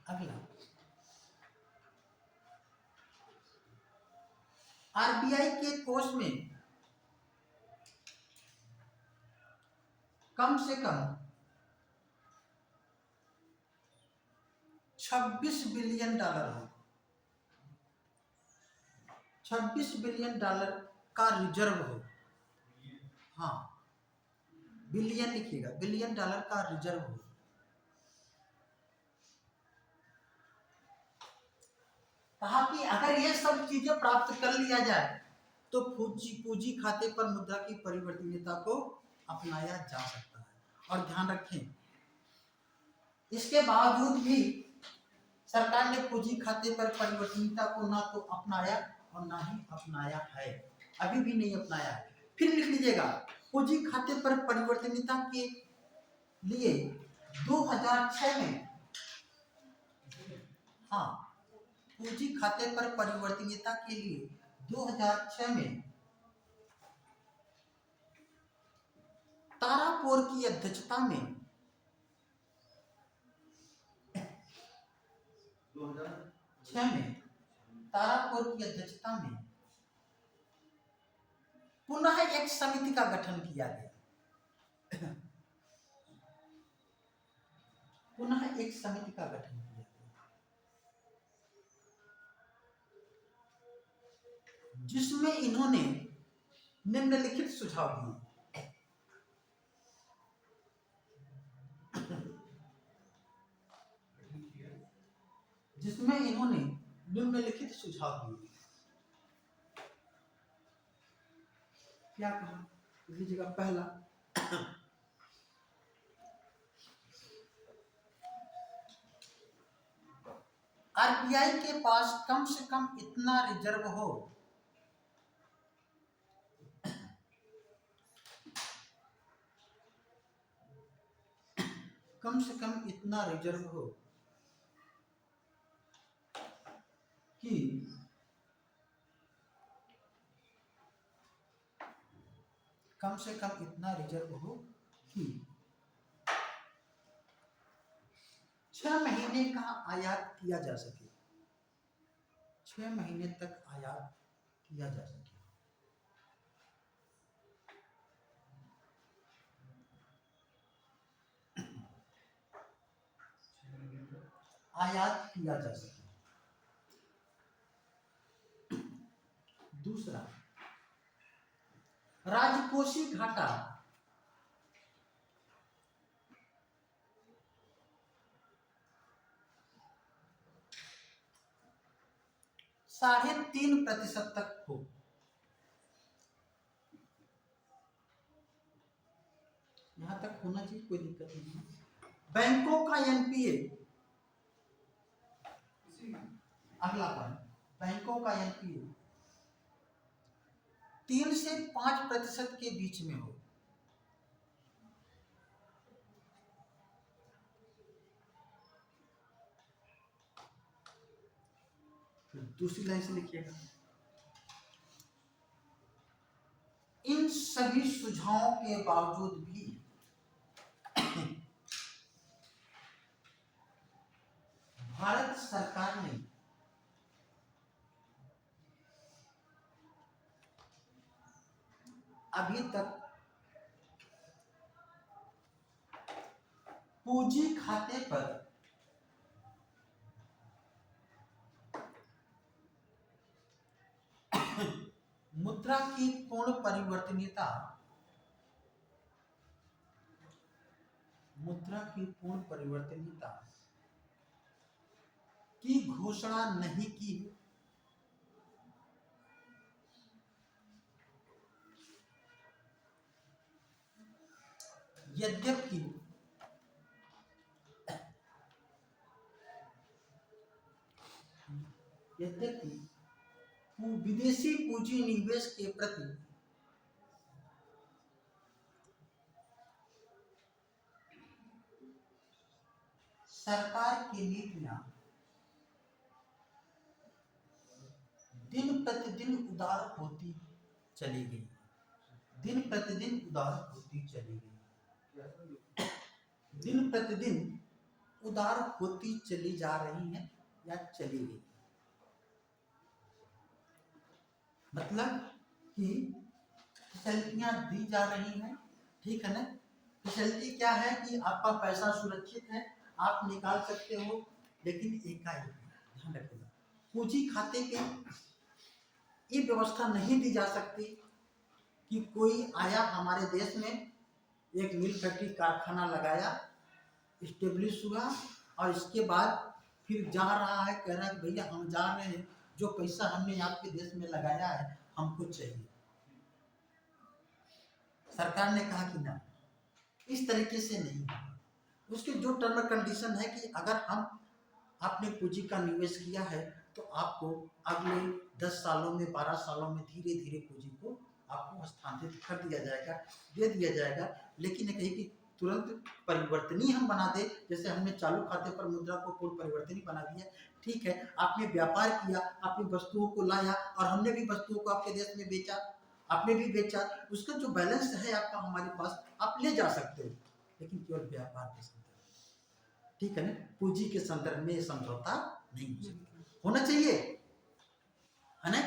Speaker 1: अगला, आरबीआई के कोष में कम से कम 26 बिलियन डॉलर हो, 26 बिलियन डॉलर का रिजर्व हो। हाँ, बिलियन लिखिएगा, बिलियन डॉलर का रिजर्व हो। कहा कि अगर ये सब चीजें प्राप्त कर लिया जाए तो पूंजी खाते पर मुद्रा की परिवर्तनीयता को अपनाया जा सकता है। और ध्यान रखें, इसके बावजूद भी सरकार ने पूंजी खाते पर परिवर्तनीयता को ना तो अपनाया और ना ही अपनाया है, अभी भी नहीं अपनाया है। फिर लिख लीजिएगा, पूंजी खाते पर परिवर्तनीयता के लिए 2006 में, हाँ, पूंजी खाते पर परिवर्तनीयता के लिए 2006 में तारापोर की अध्यक्षता में 2006 में तारापोर की अध्यक्षता में पुनः एक समिति का गठन किया गया। पुनः एक समिति का गठन किया गया जिसमें इन्होंने निम्नलिखित सुझाव दिए। जिसमें इन्होंने निम्नलिखित सुझाव दिए। क्या कहा, लीजिएगा। पहला, आरबीआई के पास कम से कम इतना रिजर्व हो कम से कम इतना रिजर्व हो कि कम से कम इतना रिजर्व हो कि 6 महीने का आयात किया जा सके, 6 महीने तक आयात किया जा सके। आयात किया जा सके। दूसरा, राजकोषीय घाटा 3.5% तक हो। यहां तक होना चाहिए, कोई दिक्कत नहीं है। बैंकों का एनपीए, अगला पॉइंट, बैंकों का एनपीए 3 से 5% के बीच में हो। दूसरी लाइन से लिखिएगा, इन सभी सुझावों के बावजूद भी भारत सरकार ने अभी तक पूंजी खाते पर मुद्रा की पूर्ण परिवर्तनीयता, मुद्रा की पूर्ण परिवर्तनीयता की घोषणा नहीं की। यद्यपि विदेशी पूंजी निवेश के प्रति सरकार की नीतियां दिन प्रतिदिन उदार होती चली गई, दिन प्रतिदिन उदार होती चली गई, दिन प्रतिदिन उदार होती चली जा रही है या चली गई। मतलब कि फैसिलिटियां दी जा रही हैं, ठीक है ना। फैसिलिटी क्या है कि आपका पैसा सुरक्षित है, आप निकाल सकते हो, लेकिन एक का ध्यान रखिएगा, पूंजी खाते के ये व्यवस्था नहीं दी जा सकती कि कोई आया हमारे देश में, एक मिल फैक्ट्री कारखाना लगाया, इस्टेब्लिश हुआ और इसके बाद फिर जा रहा है, कह रहा है कि भैया हम जा रहे हैं, जो पैसा हमने आपके देश में लगाया है हमको चाहिए। सरकार ने कहा कि ना, इस तरीके से नहीं। उसके जो टर्म कंडीशन है कि अगर हम आपने पूंजी का निवेश किया है तो आपको अगले 10 सालों में 12 सालों में धीरे धीरे पूंजी को आपको हस्तांतरित कर दिया जाएगा, दे दिया जाएगा। लेकिन कहीं कि तुरंत परिवर्तनीय हम बना दे, जैसे हमने चालू खाते पर मुद्रा को पूर्ण परिवर्तनीय बना दिया, ठीक है, आपने व्यापार किया, आपने वस्तुओं को लाया और हमने भी वस्तुओं को आपके देश में बेचा, आपने भी बेचा, उसका जो बैलेंस है आपका हमारे पास, आप ले जा सकते हो, लेकिन केवल व्यापार के संदर्भ, ठीक है ना, पूंजी के संदर्भ में समझौता नहीं होना चाहिए, है ना।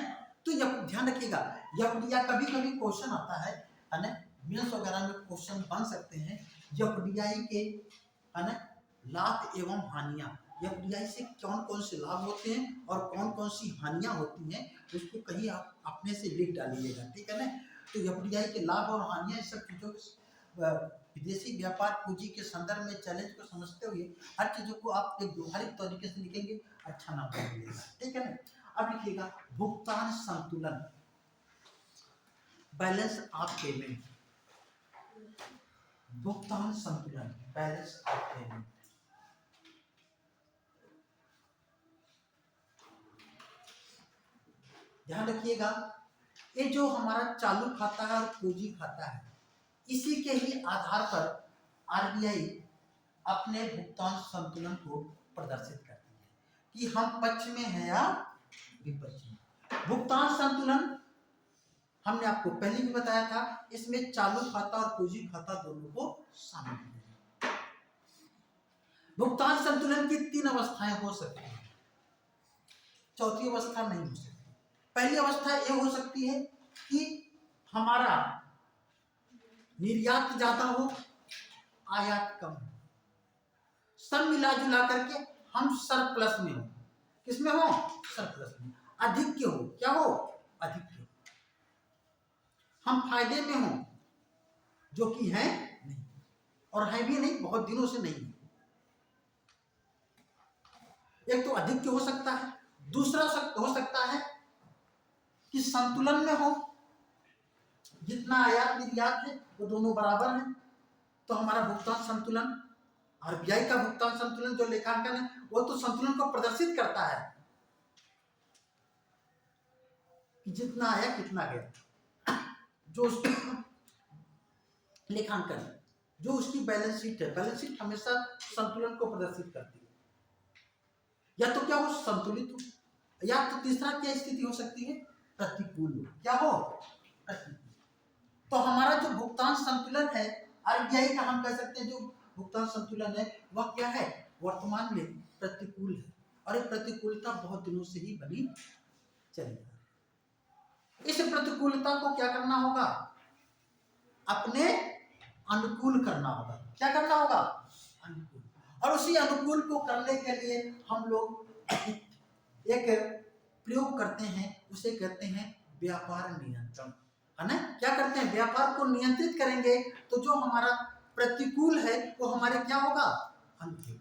Speaker 1: तो यह ध्यान रखिएगा, या कभी कभी क्वेश्चन आता है ना, मेंस वगैरह में क्वेश्चन बन सकते हैं, एफडीआई के, है ना, लाभ एवं हानियां, एफडीआई से कौन कौन से लाभ होते हैं और कौन कौन सी हानियां होती हैं, उसको कहीं आप अपने से लिख डालिएगा, ठीक है ना। तो एफडीआई के लाभ और हानियां, इस सब चीजों विदेशी व्यापार पूंजी के संदर्भ में चैलेंज को समझते हुए हर चीजों को आप एक व्यवहारिक तरीके से लिखेंगे, अच्छा नंबर मिलेगा, ठीक है ना। अब लिखिएगा भुगतान संतुलन, बैलेंस ऑफ पेमेंट, भुगतान संतुलन, बैलेंस ऑफ पेमेंट। ध्यान रखिएगा, ये जो हमारा चालू खाता है और पूंजी खाता है, इसी के ही आधार पर आरबीआई अपने भुगतान संतुलन को प्रदर्शित करती है कि हम पक्ष में हैं या विपक्ष में। भुगतान संतुलन हमने आपको पहले भी बताया था, इसमें चालू खाता और पूंजी खाता दोनों को शामिल किया। भुगतान संतुलन की 3 अवस्थाएं हो सकती हैं, चौथी अवस्था नहीं हो सकती। पहली अवस्था ये हो सकती है कि हमारा निर्यात ज्यादा हो, आयात कम हो, सब मिला जुला करके हम सरप्लस में हो। किसमें हो? सरप्लस में। अधिक के हो, क्या हो? अधिक के हो, हम फायदे में हो, जो कि है नहीं, और है भी नहीं, बहुत दिनों से नहीं। एक तो अधिक के हो सकता है, दूसरा हो सकता है कि संतुलन में हो, जितना आयात निर्यात है वो दोनों बराबर हैं, तो हमारा भुगतान संतुलन, आरबीआई का भुगतान संतुलन जो लेखांकन है वो तो संतुलन को प्रदर्शित करता है कि जितना आया कितना गया, जो उसकी लेखांकन, जो उसकी बैलेंस शीट है, बैलेंस शीट हमेशा संतुलन को प्रदर्शित करती है। या तो क्या हो, संतुलित हो, या तो तीसरा क्या स्थिति हो सकती है, प्रतिकूल हो। क्या हो? प्रतिकूल। तो हमारा जो भुगतान संतुलन है आरबीआई का, हम कह सकते हैं जो भुगतान संतुलन है वह क्या है, वर्तमान में प्रतिकूल है, और ये प्रतिकूलता बहुत दिनों से ही बनी चली। इस प्रतिकूलता को क्या करना होगा, अपने अनुकूल करना होगा। क्या करना होगा? अनुकूल। और उसी अनुकूल को करने के लिए हम लोग एक प्रयोग करते हैं, उसे कहते हैं व्यापार नियंत्रण, है ना। क्या करते हैं, व्यापार को नियंत्रित करेंगे तो जो हमारा प्रतिकूल है वो हमारे क्या होगा, अनुकूल।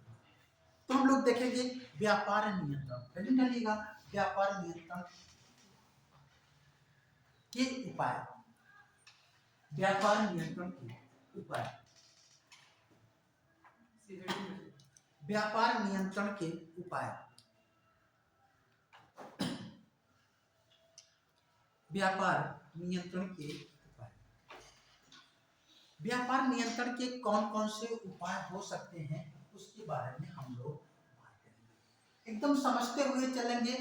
Speaker 1: तो हम लोग देखेंगे व्यापार नियंत्रण, हेडिंग डालिएगा व्यापार नियंत्रण के उपाय, व्यापार नियंत्रण के उपाय, व्यापार नियंत्रण के उपाय, व्यापार नियंत्रण के उपाय। व्यापार नियंत्रण के कौन कौन से उपाय हो सकते हैं उसके बारे में हम लोग बात करेंगे, एकदम समझते हुए चलेंगे,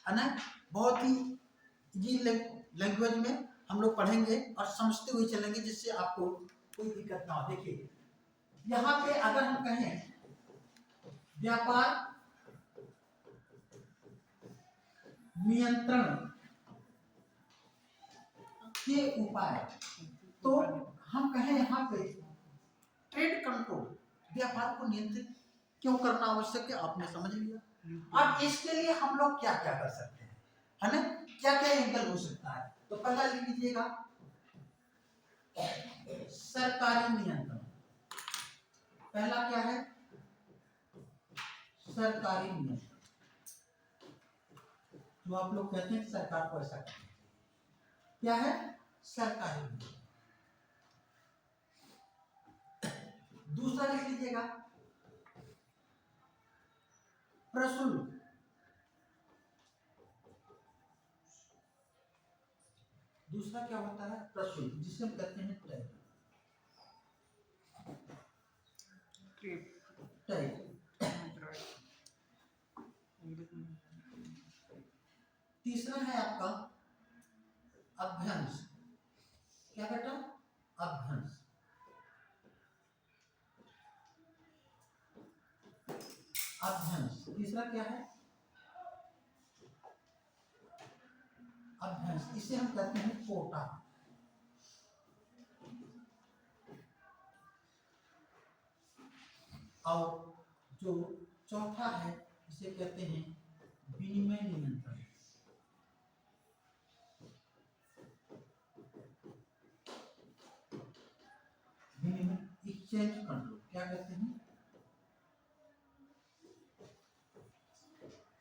Speaker 1: है ना। बहुत ही इजी लैंग्वेज में हम लोग पढ़ेंगे और समझते हुए चलेंगे जिससे आपको कोई दिक्कत ना हो। देखिए यहाँ पे अगर हम कहें व्यापार नियंत्रण के उपाय, तो हम कहें यहाँ पे ट्रेड कंट्रोल, व्यापार को नियंत्रित क्यों करना आवश्यक है आपने समझ लिया। अब इसके लिए हम लोग क्या क्या कर सकते हैं, है ना, क्या क्या एंगल हो सकता है। तो पहला लिख लीजिएगा सरकारी नियंत्रण, पहला क्या है, सरकारी नियंत्रण, जो आप लोग कहते हैं सरकार को ऐसा करना, क्या है, सरकारी नियंत्रण। दूसरा लिख लीजिएगा प्रशुल्क, दूसरा क्या होता है, प्रशुल्क, जिसे हम कहते हैं टैक्स। तीसरा है आपका अभ्यंश, क्या बेटा, अभ्यंश। अभ्यंश तीसरा क्या है, अभ्यंश, इसे हम कहते हैं कोटा। और जो चौथा है इसे कहते हैं विनिमय नियंत्रण, विनिमय एक्सचेंज कंट्रोल, क्या कहते हैं,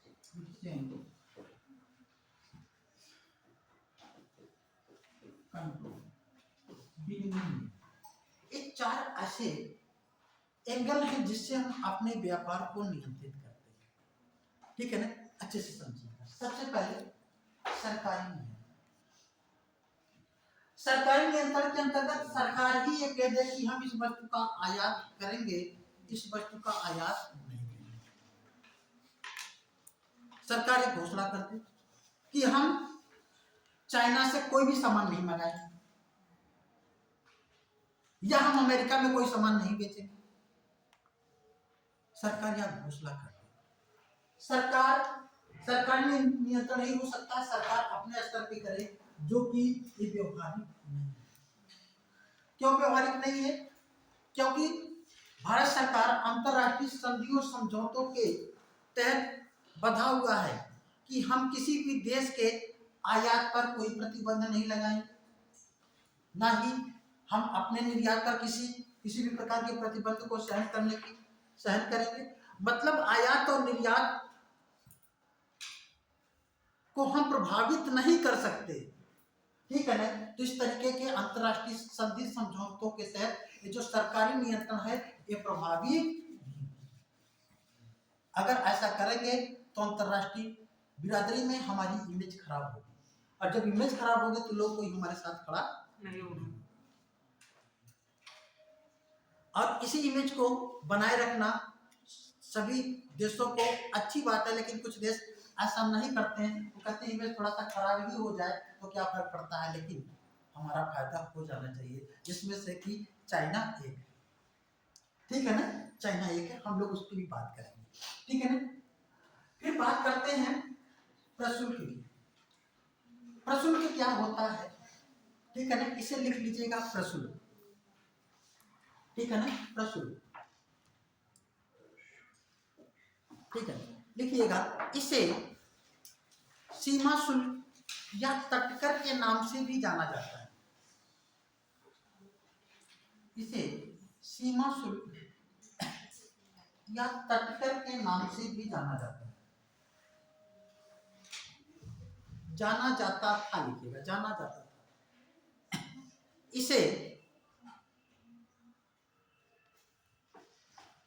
Speaker 1: एक्सचेंज कंट्रोल, विनिमय। ये चार ऐसे एंगल है जिससे हम अपने व्यापार को नियंत्रित करते हैं, ठीक है ना। अच्छे से समझिएगा। सबसे पहले सरकारी नियंत्रण, सरकारी नियंत्रण के अंतर्गत सरकार ही ये कह दे कि हम इस वस्तु का आयात करेंगे, इस वस्तु का आयात नहीं करेंगे। सरकार एक घोषणा कर दे कि हम चाइना से कोई भी सामान नहीं मंगाएंगे या हम अमेरिका में कोई सामान नहीं बेचेंगे, सरकार यह घोषणा कर दे। सरकार में नियंत्रण नहीं हो सकता, सरकार अपने स्तर पे करे, जो कि ये व्यवहारिक नहीं है। क्यों व्यवहारिक नहीं है, क्योंकि भारत सरकार अंतरराष्ट्रीय संधियों समझौतों के तहत बंधा हुआ है कि हम किसी भी देश के आयात पर कोई प्रतिबंध नहीं लगाएंगे, ना ही हम अपने निर्यात पर किसी भी प्रकार के प्रतिबंध को सहन करेंगे। मतलब आयात और निर्यात को हम प्रभावित नहीं कर सकते, ठीक है ना। तो इस तरीके के अंतरराष्ट्रीय संधि समझौतों के तहत ये जो सरकारी नियंत्रण है ये प्रभावी, अगर ऐसा करेंगे तो अंतरराष्ट्रीय बिरादरी में हमारी इमेज खराब होगी, और जब इमेज खराब होगी तो लोग कोई हमारे साथ खड़ा नहीं होगा। और इसी इमेज को बनाए रखना सभी देशों को अच्छी बात है, लेकिन कुछ देश ऐसा नहीं करते हैं, वो कहते हैं इमेज थोड़ा सा खराब ही हो जाए तो क्या फर्क पड़ता है, लेकिन हमारा फायदा हो जाना चाहिए, जिसमें से कि चाइना एक है, ठीक है ना, चाइना एक है, हम लोग उसकी भी बात करेंगे, ठीक है ना। फिर बात करते हैं प्रशुल्क की। प्रशुल्क क्या होता है, ठीक है ना, इसे लिख लीजिएगा प्रशुल्क, ठीक है ना, प्रशुल्क, ठीक है, लिखिएगा। इसे सीमा शुल्क या तटकर के नाम से भी जाना जाता है। इसे सीमा शुल्क या तटकर के नाम से भी जाना जाता है। जाना जाता था लिखिएगा, जाना जाता था। इसे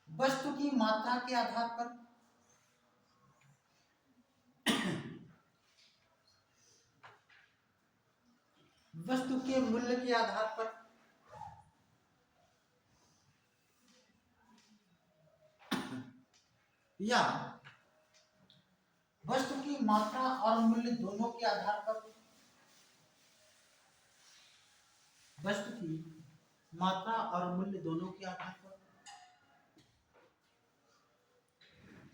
Speaker 1: वस्तु की मात्रा के आधार पर वस्तु के मूल्य के आधार पर या वस्तु की मात्रा और मूल्य दोनों के आधार पर वस्तु की मात्रा और मूल्य दोनों के आधार पर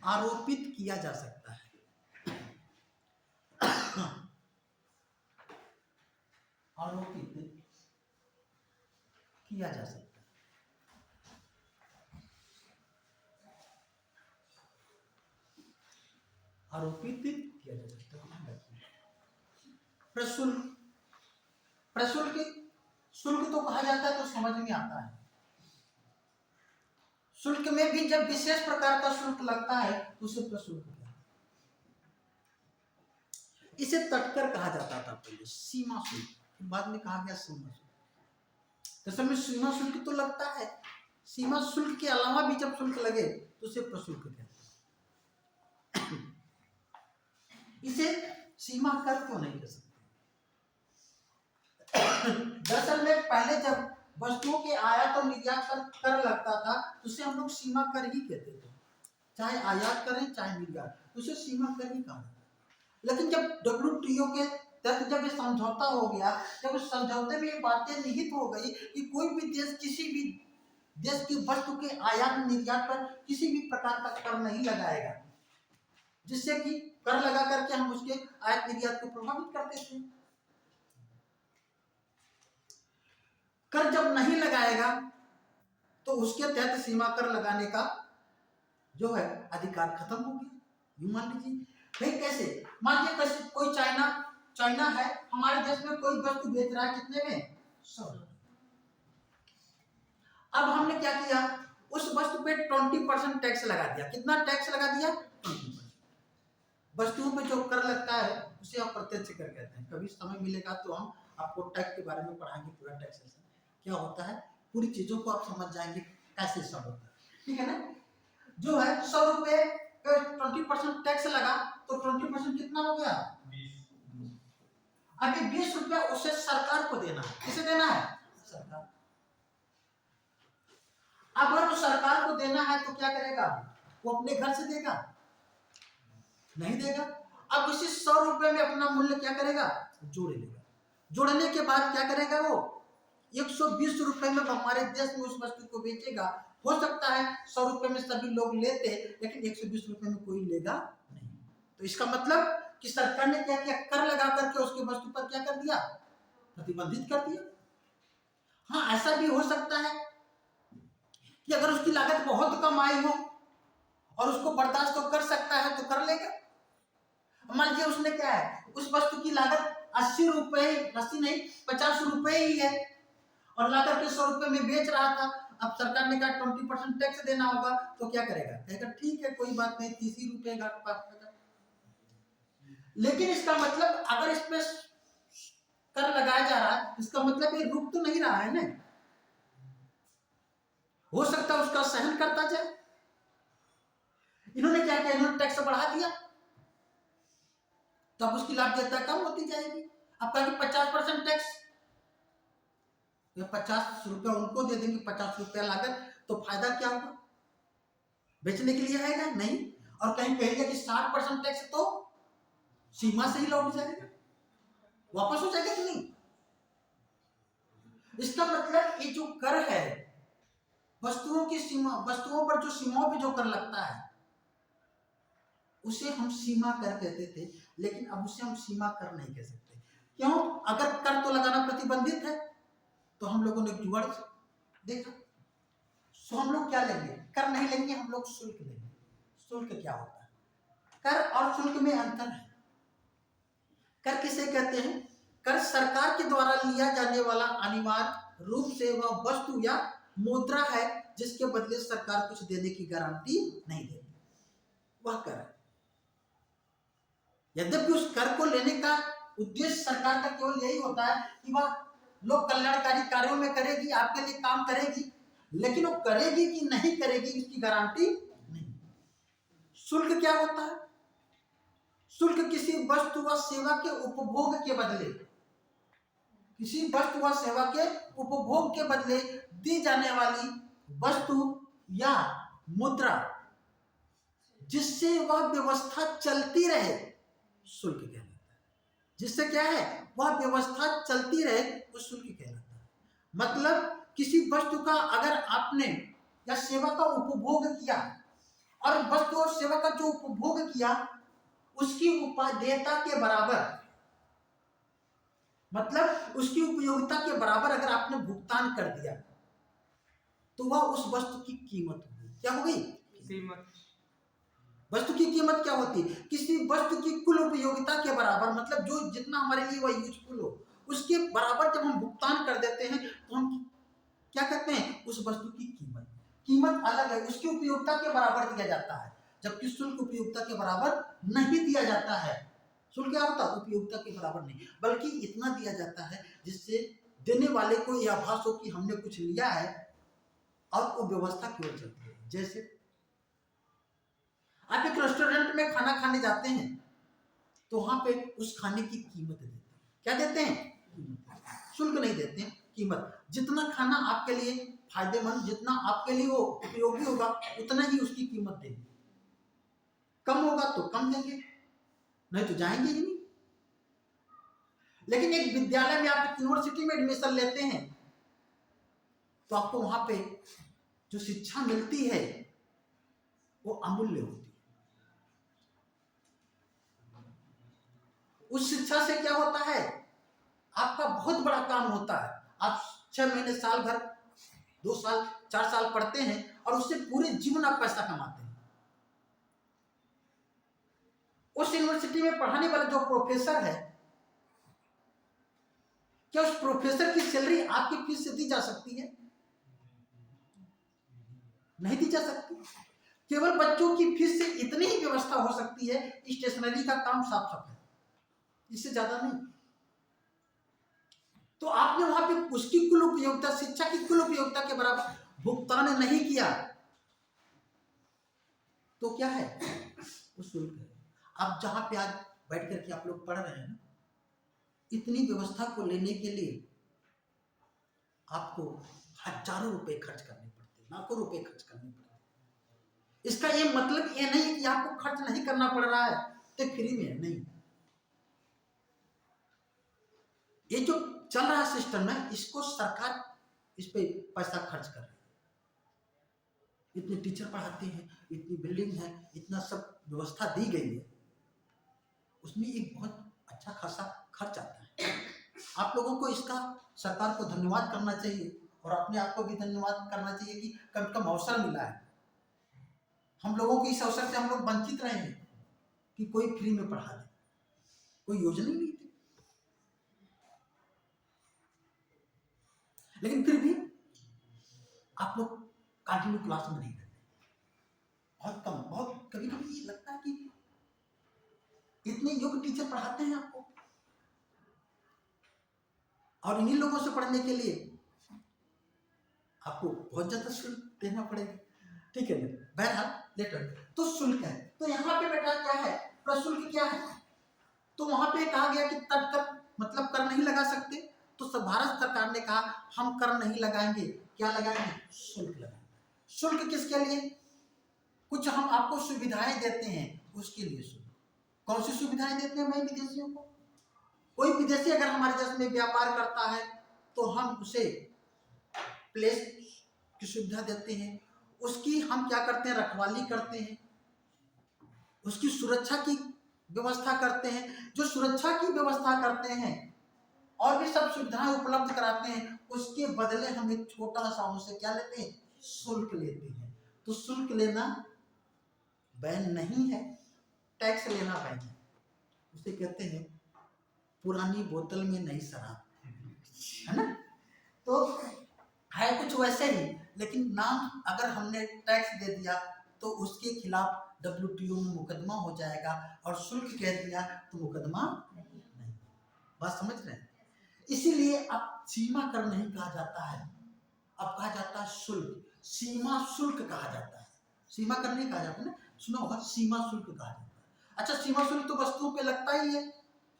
Speaker 1: आरोपित किया जा सकता है। आरोपित किया जा सकता है। आरोपित किया जा सकता है। प्रशुल्क, प्रशुल्क शुल्क तो कहा जाता है तो समझ में आता है। शुल्क में भी जब विशेष प्रकार का शुल्क लगता है तो उसे प्रशुल्क कहते हैं। इसे तटकर कहा जाता था पहले, सीमा शुल्क, बाद में कहा गया सीमा शुल्क। तो समय सीमा शुल्क तो लगता है, सीमा शुल्क के अलावा भी जब शुल्क लगे तो उसे प्रशुल्क कहते हैं। इसे सीमा कर क्यों नहीं कह सकते? दरअसल में पहले जब वस्तुओं के आयात और निर्यात पर कर लगता था तो उसे हम लोग सीमा कर ही कहते थे, चाहे आयात करें चाहे निर्यात, उसे सीमा कर ही कहा। लेकिन जब WTO के तहत जब ये समझौता हो गया, जब उस समझौते में ये बातें निहित हो गई कि कोई भी देश किसी भी देश की वस्तु के आयात निर्यात पर किसी भी प्रकार का कर नहीं लगाएगा, जिससे कि कर लगा करके हम उसके आयात निर्यात को प्रभावित करते थे। कर जब नहीं लगाएगा तो उसके तहत सीमा कर लगाने का जो है अधिकार खत्म हो गया। यूं मान लीजिए भाई, कैसे मान लीजिए कैसे कोई चाइना है, हमारे देश में कोई वस्तु बेच रहा है कितने में? 100। अब हमने क्या किया, उस वस्तु पे 20% टैक्स लगा दिया। कितना टैक्स लगा दिया? 20%। वस्तुओं पे जो कर लगता है उसे आप प्रत्यक्ष कर कहते हैं। कभी समय मिलेगा तो हम आपको टैक्स के बारे में पढ़ाएंगे, पूरा टैक्सेशन क्या होता है, पूरी चीजों को आप समझ जाएंगे कैसे सब होता है, ठीक है ना। जो है 100 रुपए 20% टैक्स लगा तो 20% कितना हो गया? 20। अभी 20 रुपया उसे सरकार को देना है। किसे देना है? सरकार। अब अगर सरकार को देना है तो क्या करेगा? वो अपने घर से देगा? नहीं देगा। अब उसी 100 रुपए में अपना मूल्य क्या करेगा? जोड़ लेगा। जोड़ने के बाद क्या करेगा? वो 120 रुपए में हमारे देश में उस वस्तु को बेचेगा। हो सकता है 100 रुपए में सभी लोग लेते, लेकिन 120 रुपए में कोई लेगा नहीं। तो इसका मतलब कि सरकार ने क्या किया, कर लगा करके उसके वस्तु पर क्या कर दिया? प्रतिबंधित कर दिया। हाँ, ऐसा भी हो सकता है कि अगर उसकी लागत बहुत कम आई हो और उसको बर्दाश्त तो कर सकता है तो कर लेगा। मान लीजिए उसने क्या है, उस वस्तु की लागत 80 रुपए, 80 नहीं 50 रुपए ही है और लाकर के 100 रुपए में बेच रहा था। अब सरकार ने कहा 20% टैक्स देना होगा, तो क्या करेगा? कहेगा ठीक है कोई बात नहीं, 30 ही रुपए का। लेकिन इसका मतलब अगर इस पे कर लगाया जा रहा है, इसका मतलब ये रुक तो नहीं रहा है ना। हो सकता है उसका सहन करता जाए। इन्होंने क्या किया, इन्होंने टैक्स बढ़ा दिया, तब उसकी लाभप्रदता कम होती जाएगी। अब कहा कि 50% टैक्स, 50 रुपया उनको दे देंगे, 50 रुपया लागत, तो फायदा क्या होगा? बेचने के लिए आएगा नहीं। और कहीं कहेगा कि 60% टैक्स तो सीमा से ही लौट जाएगा, वापस हो जाएगा कि नहीं। इसका मतलब ये जो कर है, वस्तुओं की सीमा, वस्तुओं पर जो सीमाओं पे जो कर लगता है उसे हम सीमा कर कहते थे, लेकिन अब उसे हम सीमा कर नहीं कह सकते। क्यों? अगर कर तो लगाना प्रतिबंधित है तो हम लोगों ने जुगाड़ देखा, तो हम लोग क्या लेंगे? कर नहीं लेंगे, हम लोग शुल्क लेंगे। शुल्क क्या होता है? कर और शुल्क में अंतर है। कर किसे कहते हैं? कर सरकार के द्वारा लिया जाने वाला अनिवार्य रूप से वह वस्तु या मुद्रा है जिसके बदले सरकार कुछ देने की गारंटी नहीं देती, वह कर है। यद्यपि उस कर को लेने का उद्देश्य सरकार का केवल यही होता है कि वह लोक कल्याणकारी कार्यों में करेगी, आपके लिए काम करेगी, लेकिन वो करेगी कि नहीं करेगी इसकी गारंटी नहीं। शुल्क क्या होता है? शुल्क किसी वस्तु व सेवा के उपभोग के बदले, किसी वस्तु व सेवा के उपभोग के बदले दी जाने वाली वस्तु या मुद्रा जिससे वह व्यवस्था चलती रहे, शुल्क कहलाता है। जिससे क्या है, वह व्यवस्था चलती रहे, वो शुल्क कहलाता है। मतलब किसी वस्तु का अगर आपने या सेवा का उपभोग किया और वस्तु और सेवा का जो उपभोग किया उसकी उपादेयता के बराबर, मतलब उसकी उपयोगिता के बराबर अगर आपने भुगतान कर दिया तो वह उस वस्तु की कीमत होगी। क्या हो गई?
Speaker 2: कीमत।
Speaker 1: वस्तु की कीमत क्या होती है? किसी वस्तु की कुल उपयोगिता के बराबर, मतलब जो जितना हमारे लिए वह यूजफुल हो उसके बराबर जब हम भुगतान कर देते हैं तो हम क्या कहते हैं? उस वस्तु की कीमत। कीमत अलग है, उसकी उपयोगिता के बराबर दिया जाता है, जबकि शुल्क उपयोगिता के बराबर नहीं दिया जाता है। शुल्क क्या होता है? उपयोगिता के बराबर नहीं, बल्कि इतना दिया जाता है जिससे देने वाले को यह आभास हो कि हमने कुछ लिया है और वो व्यवस्था केवल चलती है। जैसे आप एक रेस्टोरेंट में खाना खाने जाते हैं तो वहां पे उस खाने की कीमत देते हैं। क्या देते हैं? शुल्क नहीं देते हैं, कीमत। जितना खाना आपके लिए फायदेमंद, जितना आपके लिए वो उपयोगी होगा उतना ही उसकी कीमत देंगे। कम होगा तो कम देंगे, नहीं तो जाएंगे ही नहीं। लेकिन एक विद्यालय में आप यूनिवर्सिटी में एडमिशन लेते हैं तो आपको वहां पे जो शिक्षा मिलती है वो अमूल्य होती है। उस शिक्षा से क्या होता है? आपका बहुत बड़ा काम होता है। आप 6 महीने, साल भर, 2 साल, 4 साल पढ़ते हैं और उससे पूरे जीवन आप पैसा कमाते हैं। उस यूनिवर्सिटी में पढ़ाने वाला जो प्रोफेसर है, क्या उस प्रोफेसर की सैलरी आपकी फीस से दी जा सकती है? नहीं दी जा सकती। केवल बच्चों की फीस से इतनी ही व्यवस्था हो सकती है, स्टेशनरी का काम, साफ सफाई, इससे ज्यादा नहीं। तो आपने वहां पे उसकी कुल उपयोगिता, शिक्षा की कुल उपयोगिता के बराबर भुगतान नहीं किया तो क्या है? वो शुल्क है। अब जहां पे आज बैठ करके आप लोग पढ़ रहे हैं ना, इतनी व्यवस्था को लेने के लिए आपको हजारों रुपए खर्च करने पड़ते हैं, लाखों रुपए खर्च करने पड़ते हैं। इसका ये मतलब ये नहीं कि आपको खर्च नहीं करना पड़ रहा है तो फ्री में है, नहीं। ये जो चल रहा सिस्टम है इसको सरकार इस पे पैसा खर्च कर रही है। इतने टीचर पढ़ाते हैं, इतनी बिल्डिंग है, इतना सब व्यवस्था दी गई है, उसमें एक बहुत अच्छा खासा खर्च आता है। आप लोगों को इसका सरकार को धन्यवाद करना चाहिए और अपने आप को भी धन्यवाद करना चाहिए कि कम से कम अवसर मिला है। हम लोगों को इस अवसर से हम लोग वंचित रहे हैं कि कोई फ्री में पढ़ा दे, कोई योजना ही नहीं थी। लेकिन फिर भी आप लोग कंटिन्यू क्लास में नहीं रहते, बहुत कम, बहुत कभी कभी ये लगता है कि इतने योग्य टीचर पढ़ाते हैं आपको और इन्हीं लोगों से पढ़ने के लिए आपको बहुत ज्यादा शुल्क देना पड़ेगा। ठीक है, बहरहाल लेटर तो शुल्क है। तो यहाँ पे बेटा क्या है? प्रशुल्क क्या है? तो वहां पे कहा गया कि तट कर, मतलब कर नहीं लगा सकते, तो भारत सरकार ने कहा हम कर नहीं लगाएंगे। क्या लगाएंगे? शुल्क लगाएंगे। शुल्क किसके लिए? कुछ हम आपको सुविधाएं देते हैं, उसके लिए शुल्क। कौन सी सुविधाएं देते हैं भाई विदेशियों को? कोई विदेशी अगर हमारे देश में व्यापार करता है तो हम उसे प्लेस की सुविधा देते हैं, उसकी हम क्या करते हैं? रखवाली करते हैं, उसकी सुरक्षा की व्यवस्था करते हैं। जो सुरक्षा की व्यवस्था करते हैं और भी सब सुविधाएं उपलब्ध कराते हैं, उसके बदले हम एक छोटा सा उनसे क्या लेते हैं? शुल्क लेते हैं। तो शुल्क लेना बैन नहीं है, टैक्स लेना बैन है। उसे कहते हैं पुरानी बोतल में नई शराब, है ना। तो है कुछ वैसे ही, लेकिन नाम अगर हमने टैक्स दे दिया तो उसके खिलाफ WTO में मुकदमा हो जाएगा, और शुल्क कह दिया तो मुकदमा नहीं। बात समझ रहे हैं। इसीलिए अब सीमा कर नहीं कहा जाता है, अब कहा जाता है शुल्क, सीमा शुल्क कहा जाता है। सीमा कर नहीं कहा जाता ना, सुना होगा, सीमा शुल्क कहा जाता है। अच्छा, सीमा शुल्क तो वस्तुओं पे लगता ही है,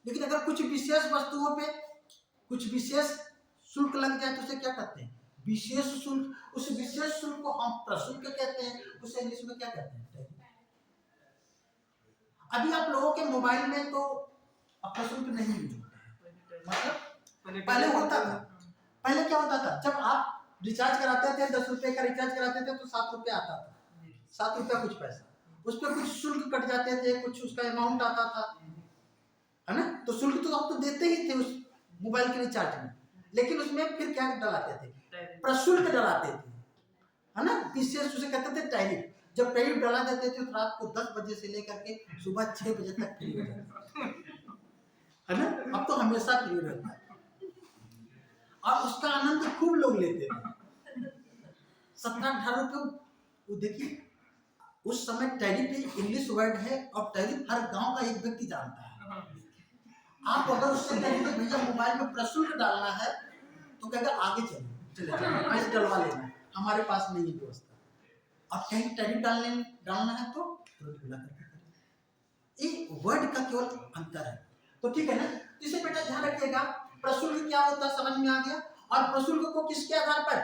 Speaker 1: लेकिन अगर कुछ विशेष वस्तुओं पे कुछ विशेष शुल्क लग जाए तो उसे क्या कहते हैं, विशेष शुल्क। उस विशेष शुल्क को हम प्रशुल्क कहते हैं, उसे इंग्लिश में क्या कहते हैं, टैरिफ। अभी आप लोगों के मोबाइल में तो प्रशुल्क नहीं यूज होता है, मतलब पहले होता था। पहले क्या होता था, जब आप रिचार्ज कराते थे 10 रुपए का रिचार्ज कराते थे तो 7 रुपये आता था, 7 रुपया कुछ पैसा, उस पर कुछ शुल्क कट जाते थे, कुछ उसका अमाउंट आता था, है ना। तो शुल्क तो आप तो देते ही थे उस मोबाइल के रिचार्ज में, लेकिन उसमें फिर क्या डलाते थे, प्रशुल्क डलाते थे, है ना। विशेष उसे कहते थे टैरिफ। जब टैरिफ डला देते थे तो रात को 10 बजे से लेकर के सुबह 6 बजे तक फ्री हो जाता है ना। अब तो हमेशा फ्री रहता है, और उसका आनंद खूब लोग लेते थे। 17-18 रुपये, वो देखिए उस समय टैरिफ इंग्लिश वर्ड है, और टैरिफ हर गांव का एक व्यक्ति जानता है। आप अगर उससे कहेंगे भैया मोबाइल में प्रशुल्क डालना है, तो कहेगा आगे चले पैसे डलवा लेना, हमारे पास नहीं है व्यवस्था। और कहीं टैरिफ डालना है तो ये वर्ड का केवल अंतर है। तो ठीक है ना, इसे बेटा ध्यान रखिएगा, प्रशुल्क क्या होता है समझ में आ गया। और प्रशुल्क को किसके आधार पर,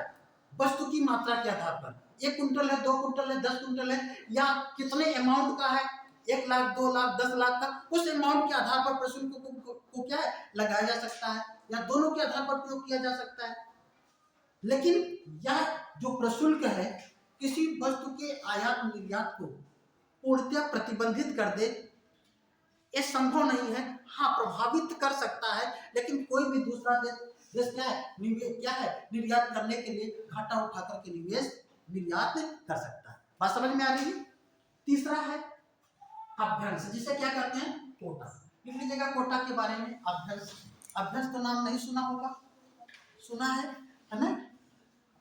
Speaker 1: वस्तु की मात्रा के आधार पर, 1 कुंटल है, 2 कुंटल है, 10 कुंटल है, या कितने अमाउंट का है, 1 लाख, 2 लाख, 10 लाख का, उस अमाउंट के आधार पर प्रशुल्क को क्या है लगाया जा सकता है, या दोनों के आधार पर प्रयोग किया जा सकता है। लेकिन यह जो प्रशुल्क है किसी वस्तु के आयात निर्यात को पूर्णतः प्रतिबंधित कर दे, ये संभव नहीं है। हाँ, प्रभावित कर सकता है, लेकिन कोई भी दूसरा देश क्या है निर्यात करने के लिए घाटा उठा करके निवेश निर्यात कर सकता है। बात समझ में आ रही है। तीसरा है अभ्यंश, जिसे क्या कहते हैं, कोटा। लिख लीजिएगा कोटा के बारे में। अभ्यंश, अभ्यंश तो नाम नहीं सुना होगा, सुना है ना।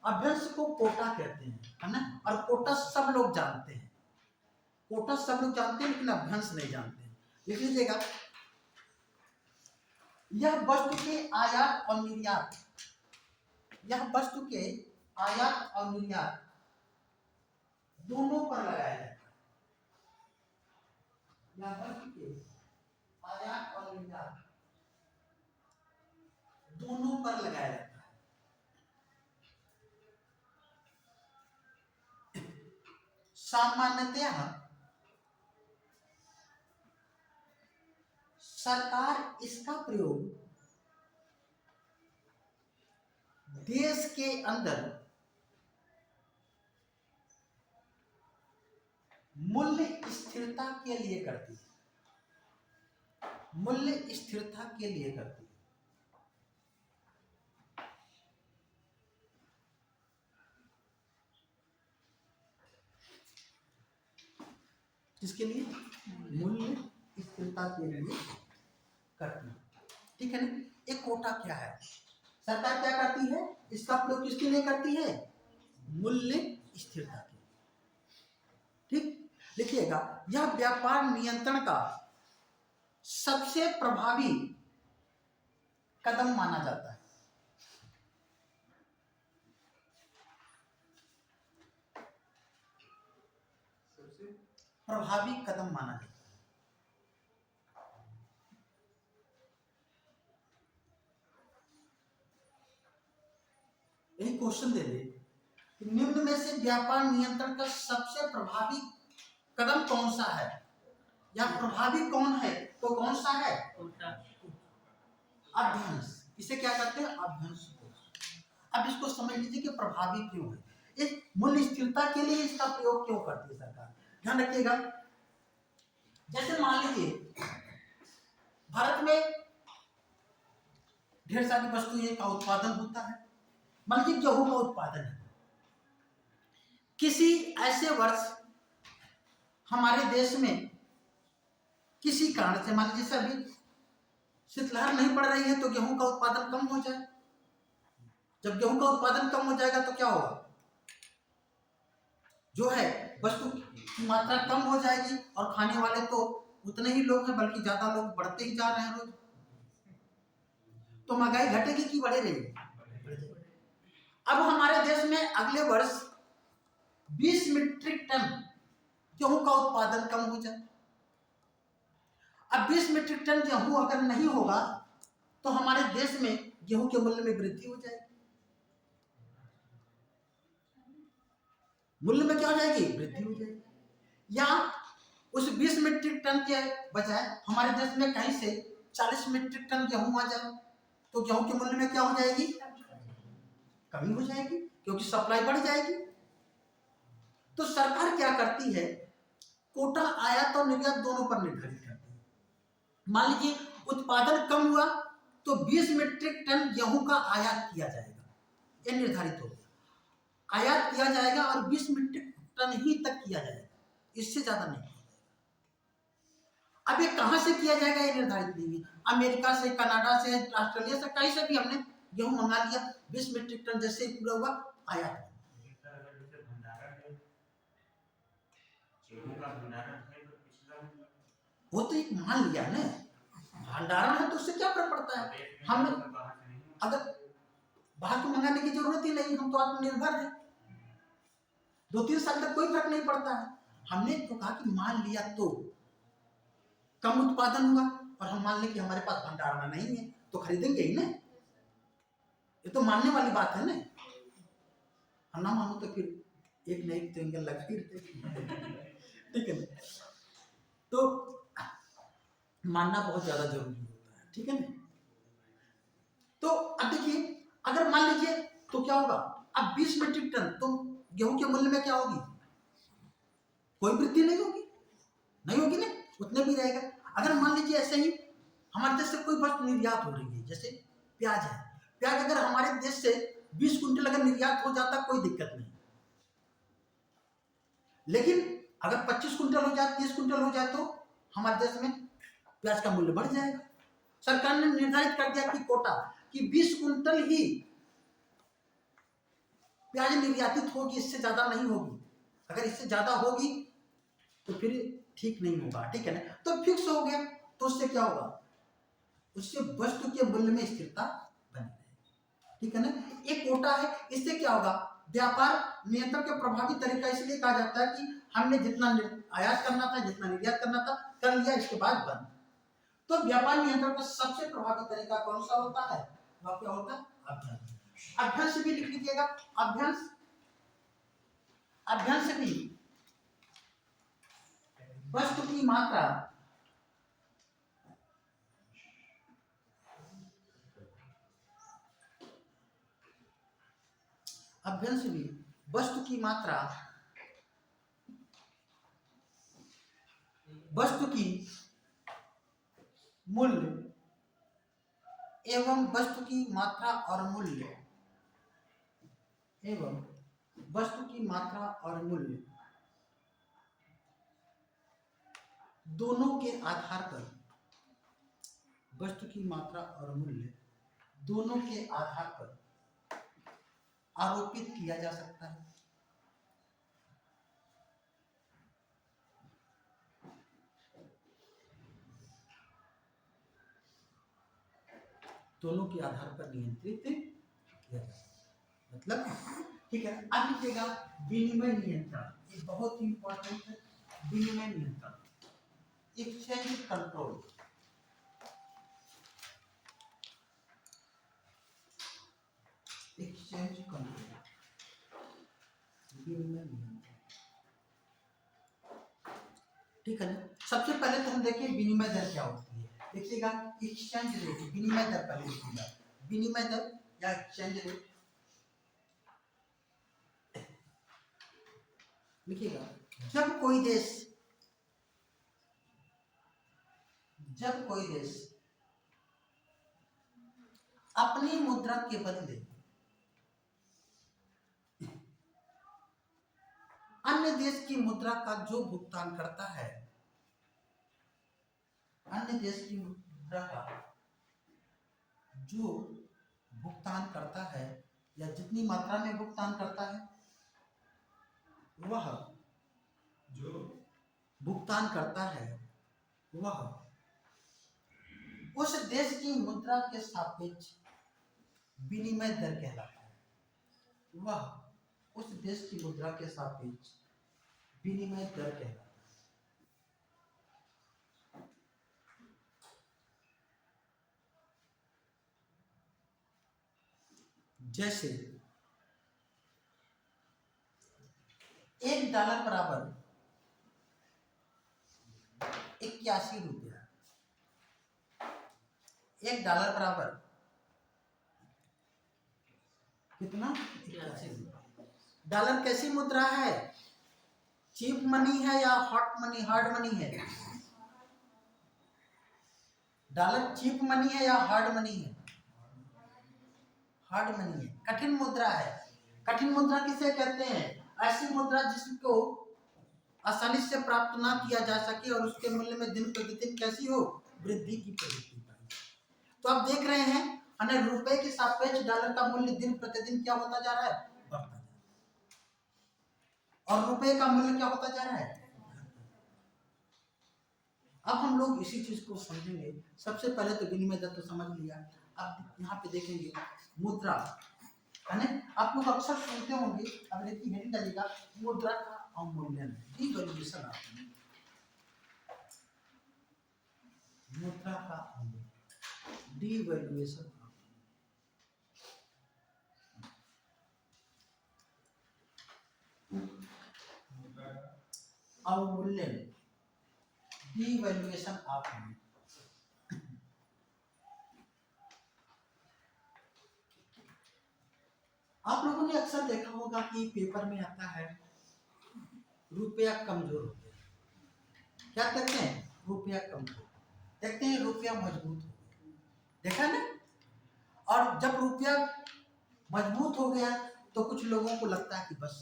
Speaker 1: अभ्यंश को कोटा कहते हैं, है ना। और कोटा सब लोग जानते हैं, कोटा सब लोग जानते हैं, लेकिन अभ्यंश नहीं जानते हैं। लिख लीजिएगा, यह वस्तु के आयात और निर्यात, यह वस्तु के आयात और निर्यात दोनों पर लगाया जाता है। यह वस्तु के आयात और निर्यात दोनों पर लगाया जाता है। सामान्यतः सरकार इसका प्रयोग देश के अंदर मूल्य स्थिरता के लिए करती है, मूल्य स्थिरता के लिए करती है। किसके लिए, मूल्य स्थिरता के लिए करती है, ठीक है ना। एक कोटा क्या है, सरकार क्या करती है, इसका प्रयोग किसके लिए करती है, मूल्य स्थिरता के। ठीक, लिखिएगा, यह व्यापार नियंत्रण का सबसे प्रभावी कदम माना जाता है। प्रभावी कदम माना जाता है। यही क्वेश्चन दे दे, निम्न में से व्यापार नियंत्रण का सबसे प्रभावी कदम कौन सा है, या प्रभावी कौन है, तो कौन सा है, अभ्यंश। इसे क्या कहते हैं, अभ्यंश। अब इसको समझ लीजिए कि प्रभावी क्यों है, इस मूल्य स्थिरता के लिए इसका प्रयोग क्यों करती है सरकार। ध्यान रखिएगा, जैसे मान लीजिए भारत में ढेर सारी वस्तुएं का उत्पादन होता है, मान लीजिए गेहूं का उत्पादन है। किसी ऐसे वर्ष हमारे देश में किसी कारण से, मान लीजिए अभी शीतलहर नहीं पड़ रही है तो गेहूं का उत्पादन कम हो जाए। जब गेहूं का उत्पादन कम हो जाएगा तो क्या होगा, जो है वस्तु की मात्रा कम हो जाएगी और खाने वाले तो उतने ही लोग हैं, बल्कि ज्यादा लोग बढ़ते ही जा रहे हैं रोज। तो महंगाई घटेगी कि बढ़े रहेगी? अब हमारे देश में अगले वर्ष 20 मीट्रिक टन गेहूं का उत्पादन कम हो जाए। अब 20 मीट्रिक टन गेहूं अगर नहीं होगा तो हमारे देश में गेहूं के मूल्य में वृद्धि हो जाएगी। मूल्य में क्या हो जाएगी? वृद्धि हो जाएगी। या उस 20 मीट्रिक टन के बजाय हमारे देश में कहीं से 40 मीट्रिक टन गेहूं आ जाए तो गेहूं के मूल्य में क्या हो जाएगी? कमी हो जाएगी, क्योंकि सप्लाई बढ़ जाएगी। तो सरकार क्या करती है, कोटा आयात और निर्यात दोनों पर निर्धारित करती है। मान लीजिए उत्पादन कम हुआ तो 20 मीट्रिक टन गेहूं का आयात किया जाएगा, यह निर्धारित हो गया। आयात किया जाएगा और 20 मीट्रिक टन ही तक किया जाएगा, इससे ज्यादा नहीं किया जाएगा। अब ये कहां से किया जाएगा ये निर्धारित नहीं है। अमेरिका से, कनाडा से, ऑस्ट्रेलिया से, कहीं से भी हमने गेहूं मंगा लिया, 20 मीट्रिक टन जैसे ही पूरा हुआ आयात। वो तो एक मान लिया ना, भंडारण है तो उससे क्या फर्क पड़ता है। हम अगर बाहर को मंगाने की जरूरत ही नहीं, हम तो आत्मनिर्भर हैं, 2-3 साल तक कोई फर्क नहीं पड़ता है। हमने तो कहा कि मान लिया तो कम उत्पादन हुआ और हम मान लें कि हमारे पास भंडारण नहीं है तो खरीदेंगे ही ना, ये तो मानने वाली बात है ना। हम ना मानो तो फिर एक न एक तो एंगल लगा ही रहते, ठीक है ना। तो मानना बहुत ज्यादा जरूरी होता है, ठीक है ना। तो अब देखिए, अगर मान लीजिए तो क्या होगा, अब 20 मीट्रिक टन तो गेहूं के मूल्य में क्या होगी, कोई वृद्धि नहीं होगी, नहीं होगी ना, उतने भी रहेगा। अगर मान लीजिए ऐसे ही हमारे देश से कोई वस्तु निर्यात हो रही है, जैसे प्याज है, प्याज अगर हमारे देश से 20 कुंटल अगर निर्यात हो जाता कोई दिक्कत नहीं, लेकिन अगर 25 कुंटल हो जाए, 30 कुंटल हो जाए तो हमारे देश में प्याज का मूल्य बढ़ जाएगा। सरकार ने निर्धारित कर दिया कि कोटा कि 20 कुंटल ही प्याज निर्यातित होगी, इससे ज्यादा नहीं होगी। अगर इससे ज्यादा होगी तो फिर ठीक नहीं होगा, ठीक है ना। तो फिक्स हो गया, तो उससे क्या होगा, उससे वस्तु के मूल्य में स्थिरता बनी रहेगी, ठीक है ना। एक कोटा है, इससे क्या होगा, व्यापार नियंत्रण के प्रभावी तरीका इसलिए कहा जाता है कि हमने जितना आयात करना था, जितना निर्यात करना था कर लिया, इसके बाद बंद। तो व्यापार नियंत्रण का सबसे प्रभावी तरीका कौन सा होता है, वह क्या होता है, अभ्यंतर। अभ्यंश भी लिख लीजिएगा, अभ्यंश, अभ्यंश भी वस्तु की मात्रा अभ्यंश भी वस्तु की मात्रा, वस्तु की मूल्य एवं वस्तु की मात्रा और मूल्य एवं वस्तु की मात्रा और मूल्य दोनों के आधार पर, वस्तु की मात्रा और मूल्य दोनों के आधार पर आरोपित किया जा सकता है। दोनों के आधार पर नियंत्रित किया जा सकता है, मतलब ठीक है। अब लिखिएगा विनिमय नियंत्रण, ये बहुत ही इंपॉर्टेंट है। विनिमय नियंत्रण, एक्सचेंज कंट्रोल, एक्सचेंज कंट्रोल, विनिमय नियंत्रण, ठीक है ना। सबसे पहले तो हम देखिए विनिमय दर क्या होती है, देखिएगा एक्सचेंज रेट, विनिमय दर पहले लिखिएगा, विनिमय दर या एक्सचेंज रेट लिखिएगा। जब कोई देश अपनी मुद्रा के बदले अन्य देश की मुद्रा का जो भुगतान करता है, अन्य देश की मुद्रा का जो भुगतान करता है या जितनी मात्रा में भुगतान करता है वह
Speaker 3: जो
Speaker 1: भुगतान करता है वह उस देश की मुद्रा के सापेक्ष विनिमय दर कहलाता है। वह उस देश की मुद्रा के सापेक्ष विनिमय दर कहलाता है। जैसे $1 बराबर 81 रुपया। $1 बराबर कितना? 81 रुपया। डॉलर कैसी मुद्रा है? चीप मनी है या हॉट मनी, हार्ड मनी है? डॉलर चीप मनी है या हार्ड मनी है? हार्ड मनी है, कठिन मुद्रा है। कठिन मुद्रा किसे कहते हैं? ऐसी मुद्रा जिसको आसानी से प्राप्त ना किया जा सके और उसके मूल्य में दिन प्रतिदिन कैसी हो? वृद्धि की प्रवृत्ति पाई। तो आप देख रहे हैं अने रुपए के सापेक्ष डॉलर का मूल्य दिन प्रतिदिन क्या होता जा रहा है? बढ़ता जा रहा है। और रुपए का मूल्य क्या होता जा रहा है? अब हम लोग इसी चीज को समझेंगे। सबसे पहले तो विनिमय दर तो समझ लिया। अब यहाँ पे देखेंगे मुद्रा, यानी आप लोग अक्सर सुनते होंगे, अब देखिए हेडिंग डालिएगा मुद्रा का अवमूल्यन, डिवैल्यूएशन। आपने मुद्रा का अवमूल्यन, डिवैल्यूएशन। अवमूल्यन, डिवैल्यूएशन ऑफ मनी। आप लोगों ने अक्सर देखा होगा कि पेपर में आता है रुपया कमजोर हो गया। क्या कहते हैं? रुपया कमजोर। देखते हैं रुपया मजबूत हो गया, देखा ना? और जब रुपया मजबूत हो गया तो कुछ लोगों को लगता है कि बस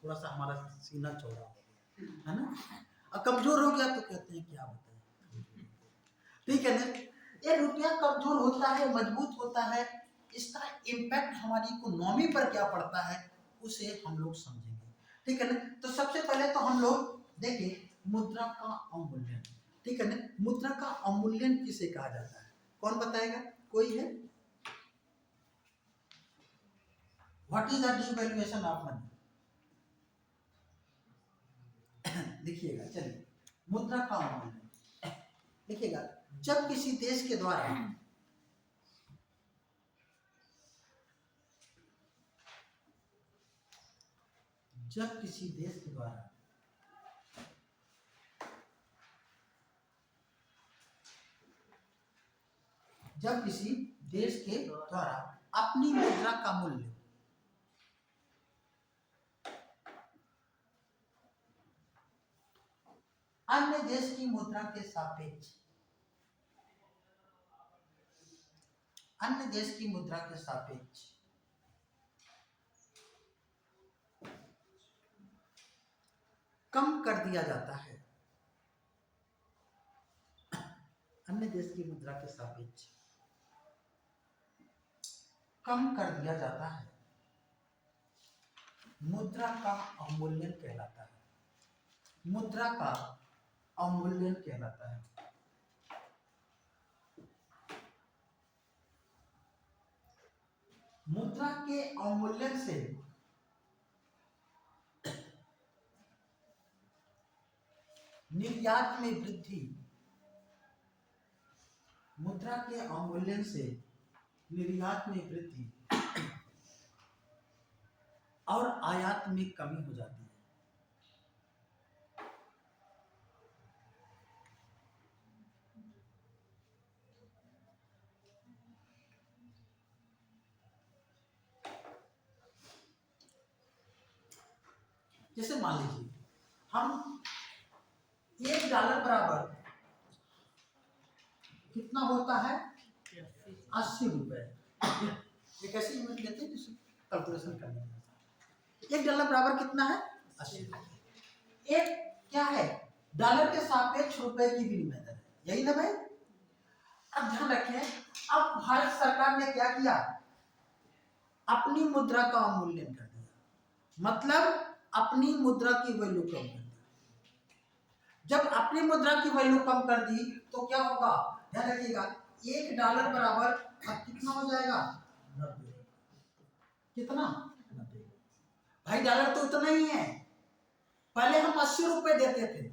Speaker 1: थोड़ा सा हमारा सीना चौड़ा हो गया, है ना? और कमजोर हो गया तो कहते हैं क्या होता है, ठीक है ना? ये रुपया कमजोर होता है, मजबूत होता है, इसका इम्पैक्ट हमारी इकोनॉमी पर क्या पड़ता है उसे हम लोग समझेंगे, ठीक है ना? तो सबसे पहले तो हम लोग देखें मुद्रा का अवमूल्यन, ठीक है ना? मुद्रा का अवमूल्यन किसे कहा जाता है? कौन बताएगा? कोई है? What is the devaluation of money? देखिएगा, चलिए मुद्रा का अवमूल्यन देखिएगा, जब किसी देश के द्वारा जब किसी देश के द्वारा जब किसी देश के द्वारा अपनी मुद्रा का मूल्य अन्य देश की मुद्रा के सापेक्ष अन्य देश की मुद्रा के सापेक्ष कम कर दिया जाता है, अन्य देश की मुद्रा के सापेक्ष कम कर दिया जाता है, मुद्रा का अवमूल्यन कहलाता है। मुद्रा का अवमूल्यन कहलाता है। मुद्रा के अवमूल्यन से निर्यात में वृद्धि, मुद्रा के अवमूल्यन से निर्यात में वृद्धि और आयात में कमी हो जाती है। जैसे मान लीजिए हम $1 बराबर कितना होता है? 80 रुपए। एक ऐसी यूनिट लेते हैं जिससे कैलकुलेशन करने में। $1 बराबर कितना है? 80 रुपए। एक क्या है? डॉलर के सापेक्ष रुपए की विनिमय दर है, यही ना भाई? अब ध्यान रखें, अब भारत सरकार ने क्या किया, अपनी मुद्रा का अवमूल्यन कर दिया, मतलब अपनी मुद्रा की वैल्यू कम कर दी। जब अपनी मुद्रा की वैल्यू कम कर दी तो क्या होगा, ध्यान रखिएगा, $1 बराबर अब कितना हो जाएगा, 90। कितना, 90। भाई डॉलर तो उतना ही है, पहले हम 80 रुपए देते थे,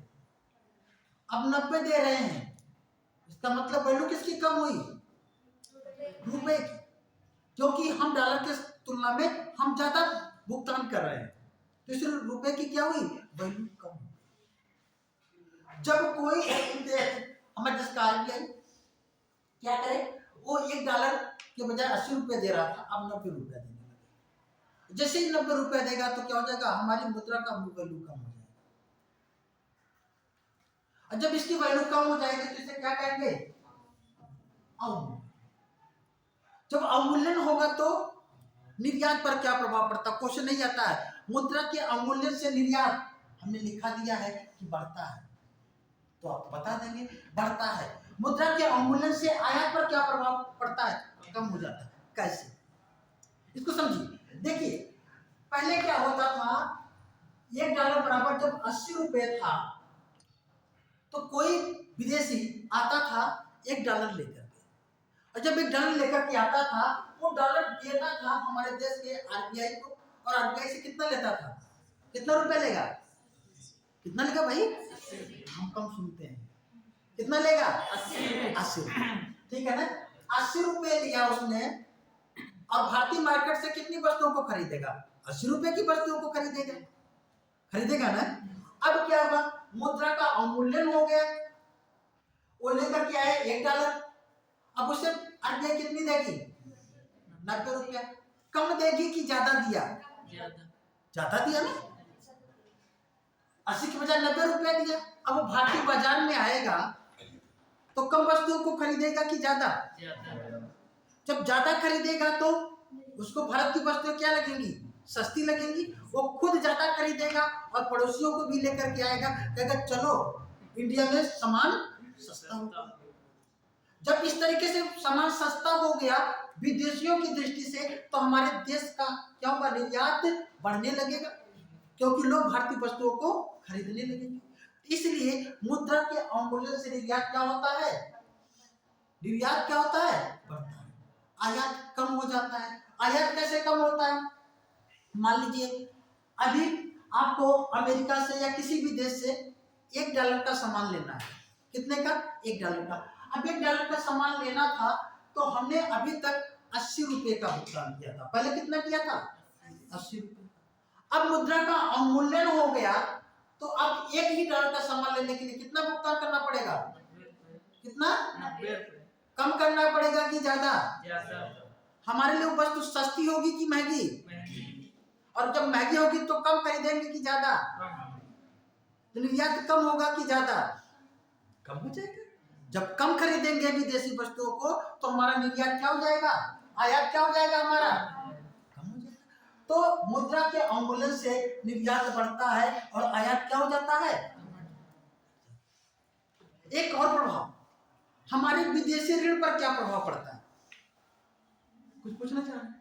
Speaker 1: अब 90 दे रहे हैं, इसका मतलब वैल्यू किसकी कम हुई, रुपए की, क्योंकि हम डॉलर के तुलना में हम ज्यादा भुगतान कर रहे हैं, तो इसलिए रुपए की क्या हुई, वैल्यू कम। जब कोई हमारे देश का RBI क्या करे, वो $1 के बजाय 80 रुपए दे रहा था, अब 90 रुपए देने लगे। जैसे ही 90 रुपए देगा तो क्या हो जाएगा, हमारी मुद्रा का वैल्यू कम हो जाएगा, और जब इसकी वैल्यू कम हो जाएगी तो इसे क्या कहेंगे, अवमूल्यन। जब अवमूल्यन होगा तो निर्यात पर क्या प्रभाव पड़ता, क्वेश्चन नहीं आता है, मुद्रा के अवमूल्यन से निर्यात हमने लिखा दिया है कि बढ़ता है, तो आप बता देंगे बढ़ता है। मुद्रा के अवमूल्यन से आयात पर क्या प्रभाव पड़ता है, कम हो जाता है। कैसे, इसको समझिए। देखिए पहले क्या होता था, $1 बराबर जब 80 रुपए था तो कोई विदेशी आता था $1 लेकर के, और जब $1 लेकर के आता था वो डॉलर देता था हमारे देश के RBI को, और RBI से कितना लेता था, कितना रुपए लेगा, कितना लेगा भाई, हम कम सुनते हैं, कितना लेगा, 80 रुपए, ठीक है ना, 80 रुपए लिया उसने, और भारतीय मार्केट से कितनी वस्तुओं को खरीदेगा, 80 रुपए की वस्तुओं को खरीदेगा, खरीदेगा ना। अब क्या होगा, मुद्रा का अवमूल्यन हो गया, वो लेकर के आए $1, अब उसे RBI कितनी देगी, 90 रुपया, कम देगी कि ज्यादा दिया, ज्यादा दिया ना, 80 के बजाय 90 रुपया दिया। अब वो भारतीय बाजार में आएगा तो कम वस्तुओं को खरीदेगा कि ज्यादा, जब ज्यादा खरीदेगा तो उसको भारत की वस्तुएं क्या लगेंगी, सस्ती लगेंगी, वो खुद ज्यादा खरीदेगा और पड़ोसियों को भी लेकर के आएगा, कहेगा चलो इंडिया में सामान सस्ता होगा। जब इस तरीके से सामान सस्ता हो गया विदेशियों की दृष्टि से, तो हमारे देश का क्या होगा, निर्यात बढ़ने लगेगा, क्योंकि लोग भारतीय वस्तुओं को खरीदने लगेंगे। इसलिए मुद्रा के अवमूल्यन से निर्यात क्या होता है, निर्यात क्या होता है, बढ़ता है, आयात कम हो जाता है। आयात कैसे कम होता है, मान लीजिए अभी आपको अमेरिका से या किसी भी देश से $1 का सामान लेना है, कितने का, $1 का। अब $1 का सामान लेना था तो हमने अभी तक 80 रुपए का भुगतान किया था, पहले कितना किया था, 80 रुपए। अब मुद्रा का अवमूल्यन हो गया तो अब $1 का सामान लेने के लिए कितना भुगतान करना पड़ेगा, कितना, कम करना पड़ेगा कि ज्यादा, हमारे लिए वस्तु सस्ती होगी कि महंगी, और जब महंगी होगी तो कम खरीदेंगे कि ज्यादा, तो निर्यात कम होगा कि ज्यादा, कम हो जाएगा। जब कम खरीदेंगे विदेशी वस्तुओं को तो हमारा निर्यात क्या हो जाएगा, आयात क्या हो जाएगा, हमारा कम हो जाएगा। तो मुद्रा के अवमूल्यन से निर्यात बढ़ता है और आयात क्या हो जाता है। एक और प्रभाव, हमारे विदेशी ऋण पर क्या प्रभाव पड़ता है, कुछ पूछना चाह रहे हैं,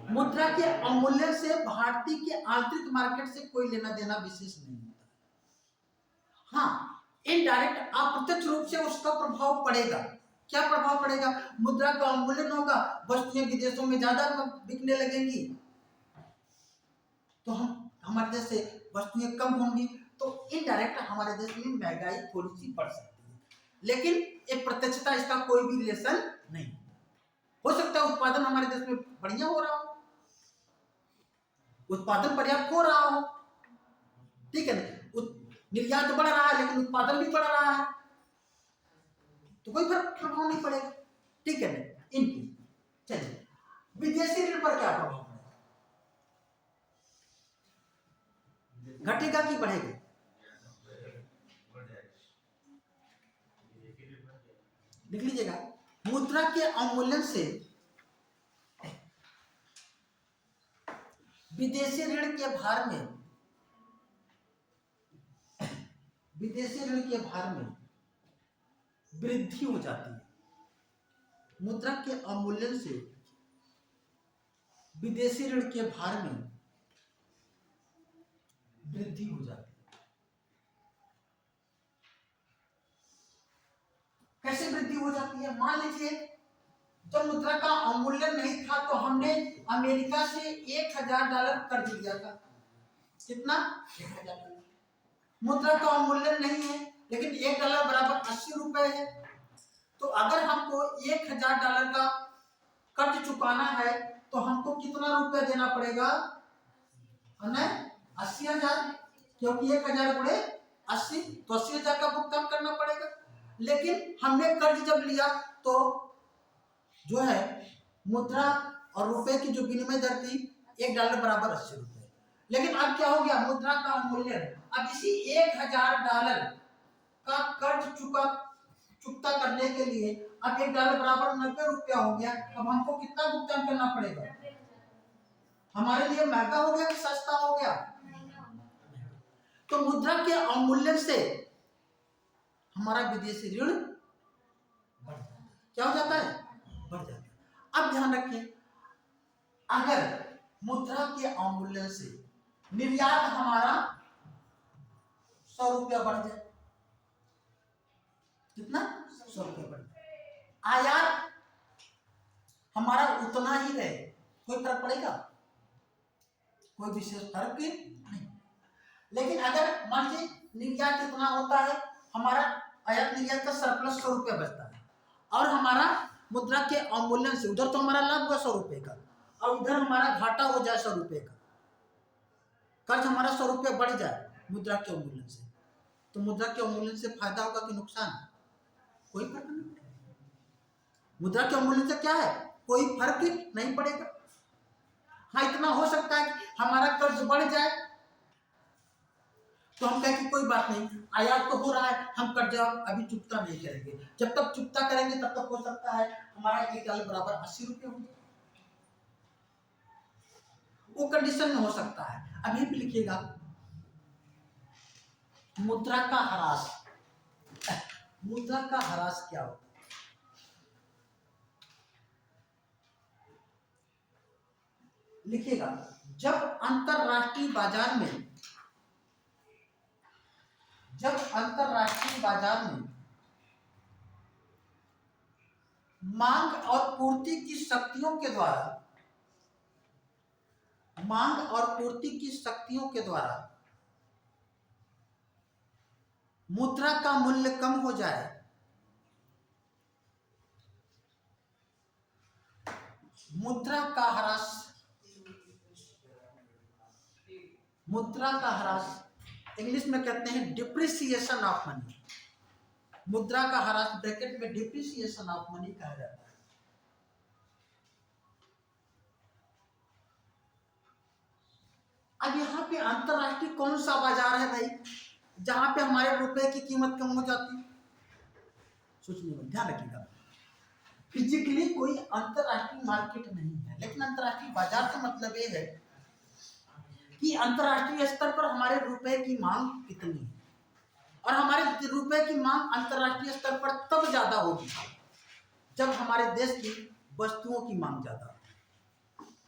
Speaker 1: मुद्रा के अवमूल्यन से भारतीय के आंतरिक मार्केट से कोई लेना देना विशेष नहीं होता। हाँ, इनडायरेक्ट अप्रत्यक्ष रूप से उसका प्रभाव पड़ेगा। क्या प्रभाव पड़ेगा, मुद्रा का अवमूल्यन होगा, वस्तुएं विदेशों में ज्यादा बिकने लगेंगी, तो हमारे देश से वस्तुएं कम होंगी, तो इनडायरेक्ट हमारे देश में महंगाई थोड़ी सी बढ़ सकती है, लेकिन एक प्रत्यक्षता इसका कोई भी रिलेशन नहीं। हो सकता है उत्पादन हमारे देश में बढ़िया हो रहा हो, उत्पादन पर्याप्त हो रहा हो, ठीक है ना, निर्यात बढ़ रहा है लेकिन उत्पादन भी बढ़ रहा है, तो कोई फर्क प्रभाव नहीं पड़ेगा, ठीक है ना। इनकी चलिए विदेशी ऋण पर क्या प्रभाव पड़ेगा, घटेगा कि बढ़ेगा, लिख लीजिएगा। मुद्रा के अवमूल्यन से विदेशी ऋण के भार में विदेशी ऋण के भार में वृद्धि हो जाती है। मुद्रा के अवमूल्यन से विदेशी ऋण के भार में वृद्धि हो जाती है। कैसे वृद्धि हो जाती है? मान लीजिए जब मुद्रा का अवमूल्यन नहीं था तो हमने अमेरिका से $1000 कर्ज लिया था। कितना? $1000। मुद्रा का अवमूल्यन नहीं है लेकिन $1 बराबर 80 रुपए है। तो अगर हमको $1000 का कर्ज चुकाना है तो हमको कितना रुपया देना पड़ेगा? 80,000, क्योंकि 1000 गुणे 80 तो 80,000 का भुगतान करना पड़ेगा। लेकिन हमने कर्ज जब लिया तो जो है मुद्रा और रुपए की जो विनिमय दर थी $1 बराबर 80 रुपए। लेकिन अब क्या हो गया? मुद्रा का अवमूल्यन, अब इसी $1000 का कर्ज चुकता करने के लिए अब $1 बराबर 90 रुपया हो गया। अब हमको कितना भुगतान करना पड़ेगा? हमारे लिए महंगा हो गया कि सस्ता हो गया? तो मुद्रा के अवमूल्यन से हमारा विदेशी ऋण बढ़ जाता है। क्या हो जाता है? बढ़ जाता है। अब ध्यान रखें, अगर मुद्रा के अवमूल्यन से निर्यात हमारा 100 रुपया बढ़ जाए, कितना? 100 रुपया बढ़ जाए, आयात हमारा उतना ही रहे, कोई फर्क पड़ेगा? कोई विशेष फर्क नहीं। लेकिन अगर मान लीजिए निर्यात कितना होता है, हमारा आयात निर्यात का सरप्लस 100 रुपया बचता है और हमारा मुद्रा के अवमूल्यन से उधर तो हमारा लाभ हुआ 100 रुपए का और उधर हमारा घाटा हो जाए 100 रुपए का, कर्ज हमारा 100 रुपया बढ़ जाए मुद्रा के अवमूल्यन से, तो मुद्रा के अवमूल्यन से फायदा होगा कि नुकसान? कोई फर्क नहीं पड़ेगा। मुद्रा के अवमूल्यन से क्या है? कोई फर्क नहीं पड़ेगा। हाँ, इतना हो सकता है कि हमारा कर्ज बढ़ जाए तो हम कहें कि कोई बात नहीं, आयात तो हो रहा है, हम कर्जा अभी चुकता नहीं करेंगे, जब तक चुकता करेंगे तब तक हो सकता है हमारा $1 बराबर 80 रुपये हो जाए। वो कंडीशन में हो सकता है। अभी भी लिखिएगा, मुद्रा का ह्रास। मुद्रा का ह्रास क्या होता है? लिखिएगा, जब अंतरराष्ट्रीय बाजार में मांग और पूर्ति की शक्तियों के द्वारा मुद्रा का मूल्य कम हो जाए, मुद्रा का ह्रास इंग्लिश में कहते हैं डिप्रिसिएशन ऑफ मनी। मुद्रा का ह्रास ब्रैकेट में डिप्रिसिएशन ऑफ मनी कहा जाता है। अब यहाँ पे अंतरराष्ट्रीय कौन सा बाजार है भाई जहां पे हमारे रुपए की कीमत कम हो जाती है? सोचने में ध्यान रखिएगा, फिजिकली कोई अंतरराष्ट्रीय मार्केट नहीं है, लेकिन अंतरराष्ट्रीय बाजार का मतलब ये है कि अंतरराष्ट्रीय स्तर पर हमारे रुपए की मांग कितनी है, और हमारे रुपए की मांग अंतरराष्ट्रीय स्तर पर तब ज्यादा होगी जब हमारे देश की वस्तुओं की मांग ज्यादा होगी।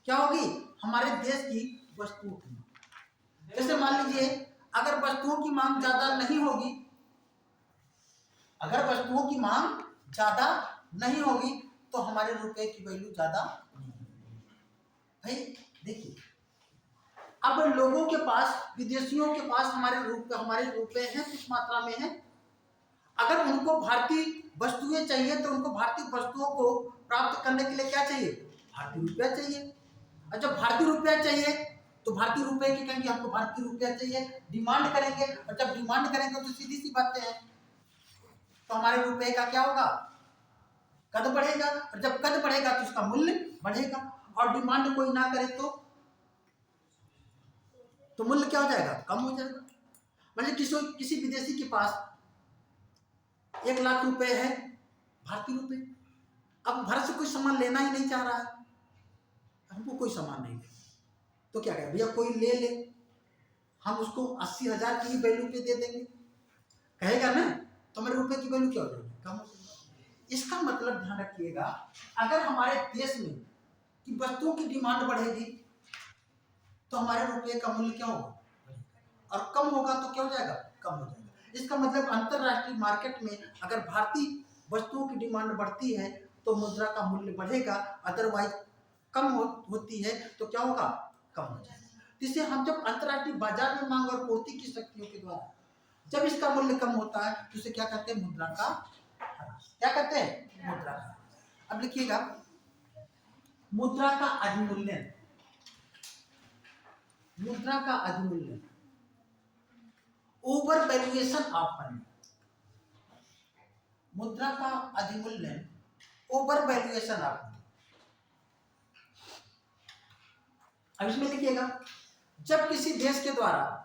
Speaker 1: क्या होगी? हमारे देश की वस्तुओं की मांग। जैसे मान लीजिए अगर वस्तुओं की मांग ज्यादा नहीं होगी, तो हमारे रुपए की वैल्यू ज्यादा नहीं होगी। भाई देखिए, अब लोगों के पास, विदेशियों के पास हमारे रुपए हैं, कुछ मात्रा में हैं। अगर उनको भारतीय वस्तुएं चाहिए तो उनको भारतीय वस्तुओं को प्राप्त करने के लिए क्या चाहिए? भारतीय रुपया चाहिए। और जब भारतीय रुपया चाहिए तो भारतीय रुपए की कहेंगे हमको भारतीय रुपया चाहिए, डिमांड करेंगे, और जब डिमांड करेंगे तो सीधी सी बातें हैं, तो हमारे रुपए का क्या होगा? कद बढ़ेगा, और जब कद बढ़ेगा तो उसका मूल्य बढ़ेगा, और डिमांड कोई ना करे तो मूल्य क्या हो जाएगा? कम हो जाएगा। मतलब किसी विदेशी के पास 1 लाख रुपए है भारतीय रुपए, अब भारत से कोई सामान लेना ही नहीं चाह रहा है, हमको कोई सामान नहीं लेना, तो क्या करें? भैया कोई ले ले, हम उसको 80,000 की वैल्यू पे दे देंगे। कहेगा ना, तो मेरे रुपए की वैल्यू क्या हो जाएगी, कम हो जाएगी। इसका मतलब ध्यान रखिएगा, अगर हमारे देश में कि वस्तुओं की डिमांड बढ़ेगी तो हमारे रुपए का मूल्य क्या होगा, और कम होगा तो क्या हो जाएगा, कम हो जाएगा। इसका मतलब अंतरराष्ट्रीय मार्केट में अगर भारतीय वस्तुओं की डिमांड बढ़ती है तो मुद्रा का मूल्य बढ़ेगा, अदरवाइज कम होती है तो क्या होगा, कम हो जाएगा। जिससे हम जब अंतरराष्ट्रीय बाजार में मांग और पूर्ति की शक्तियों के द्वारा जब इसका मूल्य कम होता है तो उसे क्या कहते हैं, मुद्रा का ह्रास। क्या कहते हैं, मुद्रा का। अब लिखिएगा, मुद्रा का अधिमूल्यन, मुद्रा का अधिमूल्यन, ओवर वैल्यूएशन ऑफ मनी। मुद्रा का अधिमूल्यन, ओवर वैल्यूएशन ऑफ मनी। अब इसमें लिखिएगा, जब किसी देश के द्वारा,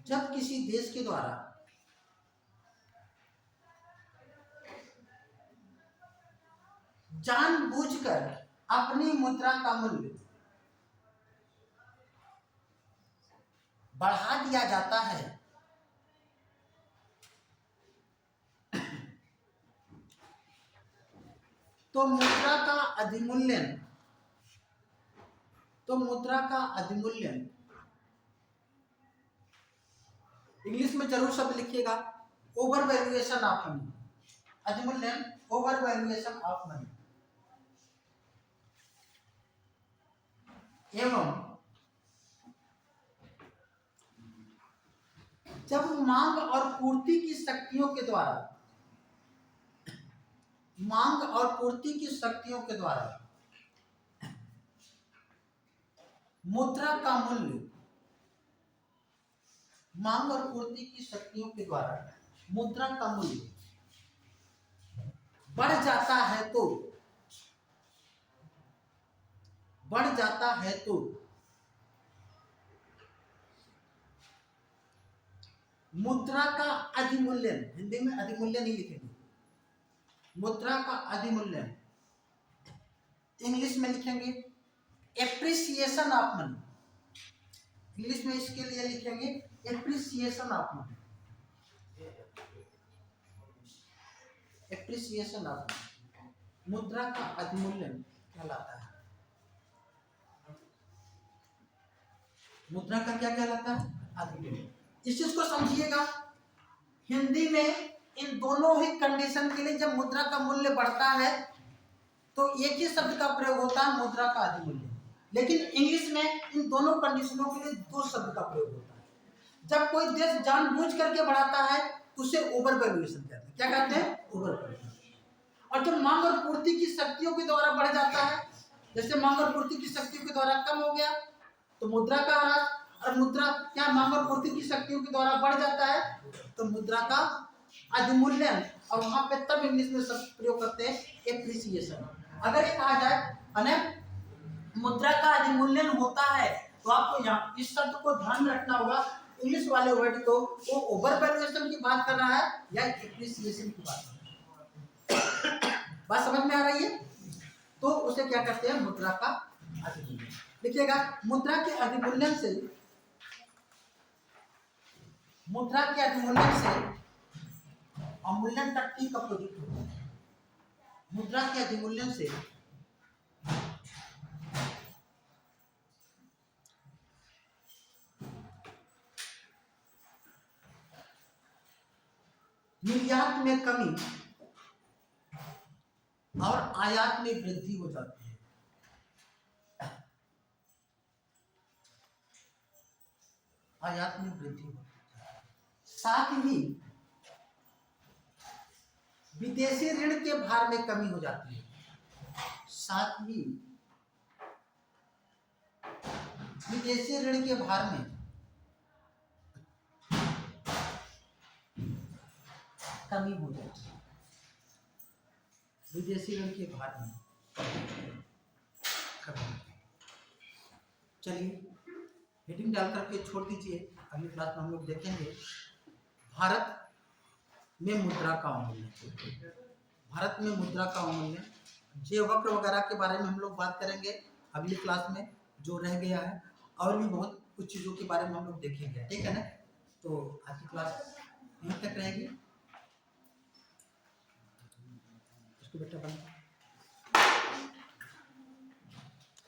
Speaker 1: जब किसी देश के द्वारा जानबूझकर अपनी मुद्रा का मूल्य बढ़ा दिया जाता है तो मुद्रा का अधिमूल्यन, तो मुद्रा का अधिमूल्यन, इंग्लिश में जरूर शब्द लिखिएगा, ओवर वैल्यूएशन ऑफ मनी। अधिमूल्यन, ओवर वैल्यूएशन ऑफ मनी। एवं जब मांग और पूर्ति की शक्तियों के द्वारा, मांग और पूर्ति की शक्तियों के द्वारा मुद्रा का मूल्य, मांग और पूर्ति की शक्तियों के द्वारा मुद्रा का मूल्य बढ़ जाता है तो, बढ़ जाता है तो मुद्रा का अधिमूल्यन, हिंदी में अधिमूल्यन ही लिखेंगे, मुद्रा का अधिमूल्यन, इंग्लिश में लिखेंगे एप्रिसिएशन ऑफ मनी। इंग्लिश में इसके लिए लिखेंगे appreciation of money, appreciation of money. मुद्रा का अधिमूल्यन कहलाता है, मुद्रा का क्या कहलाता है, अधिमूल्यन। इस चीज को समझिएगा, हिंदी में इन दोनों ही कंडीशन के लिए जब मुद्रा का मूल्य बढ़ता है तो एक ही शब्द का प्रयोग होता है, मुद्रा का अधिमूल्यन। लेकिन इंग्लिश में इन दोनों कंडीशनों के लिए दो शब्द का प्रयोग होता है। जब कोई देश जानबूझ करके बढ़ाता है तो उसे ओवर वैल्यूएशन कहते हैं। क्या कहते हैं, ओवर वैल्यूएशन। और जब मांग और पूर्ति की शक्तियों के द्वारा बढ़ जाता है, जैसे मांग और पूर्ति की शक्तियों के द्वारा कम हो गया तो मुद्रा का ह्रास, और मुद्रा क्या मांग और पूर्ति की शक्तियों के द्वारा बढ़ जाता है तो मुद्रा का अधिमूल्यन। और वहां पे तब इंग्लिश में शब्द प्रयोग करते हैं एप्रिसिएशन। अगर ये कहा जाए अने मुद्रा का अधिमूल्यन होता है तो आपको यहाँ इस शब्द को ध्यान में रखना होगा, इंग्लिश वाले वर्ड को वो ओवर वैल्यूएशन की बात कर रहा है या एप्रिसिएशन की बात कर रहा है। बात समझ में आ रही है? तो उसे क्या करते हैं, मुद्रा का अधिमूल्यन। देखिएगा, मुद्रा के अधिमूल्यन से, मुद्रा के अधिमूल्यन से अवमूल्यन तक ठीक अपोजिट होता है। मुद्रा के अधिमूल्यन से निर्यात में कमी और आयात में वृद्धि हो जाती है, आयात में वृद्धि होती है। साथ ही विदेशी ऋण के भार में कमी हो जाती है, साथ ही विदेशी ऋण के भार में कमी हो जाती है, विदेशी ऋण के भार में कमी। चलिए हेडिंग डाल करके छोड़ दीजिए, अगली क्लास में हम लोग देखेंगे भारत में मुद्रा का अवमूल्यन, भारत में मुद्रा का अवमूल्यन, जे वक्र वगैरह के बारे में हम लोग बात करेंगे अगली क्लास में जो रह गया है। और भी बहुत कुछ चीज़ों के बारे में हम लोग देखेंगे, ठीक है ना। तो आज की क्लास यहीं तक रहेगी। इसको बेटा बंद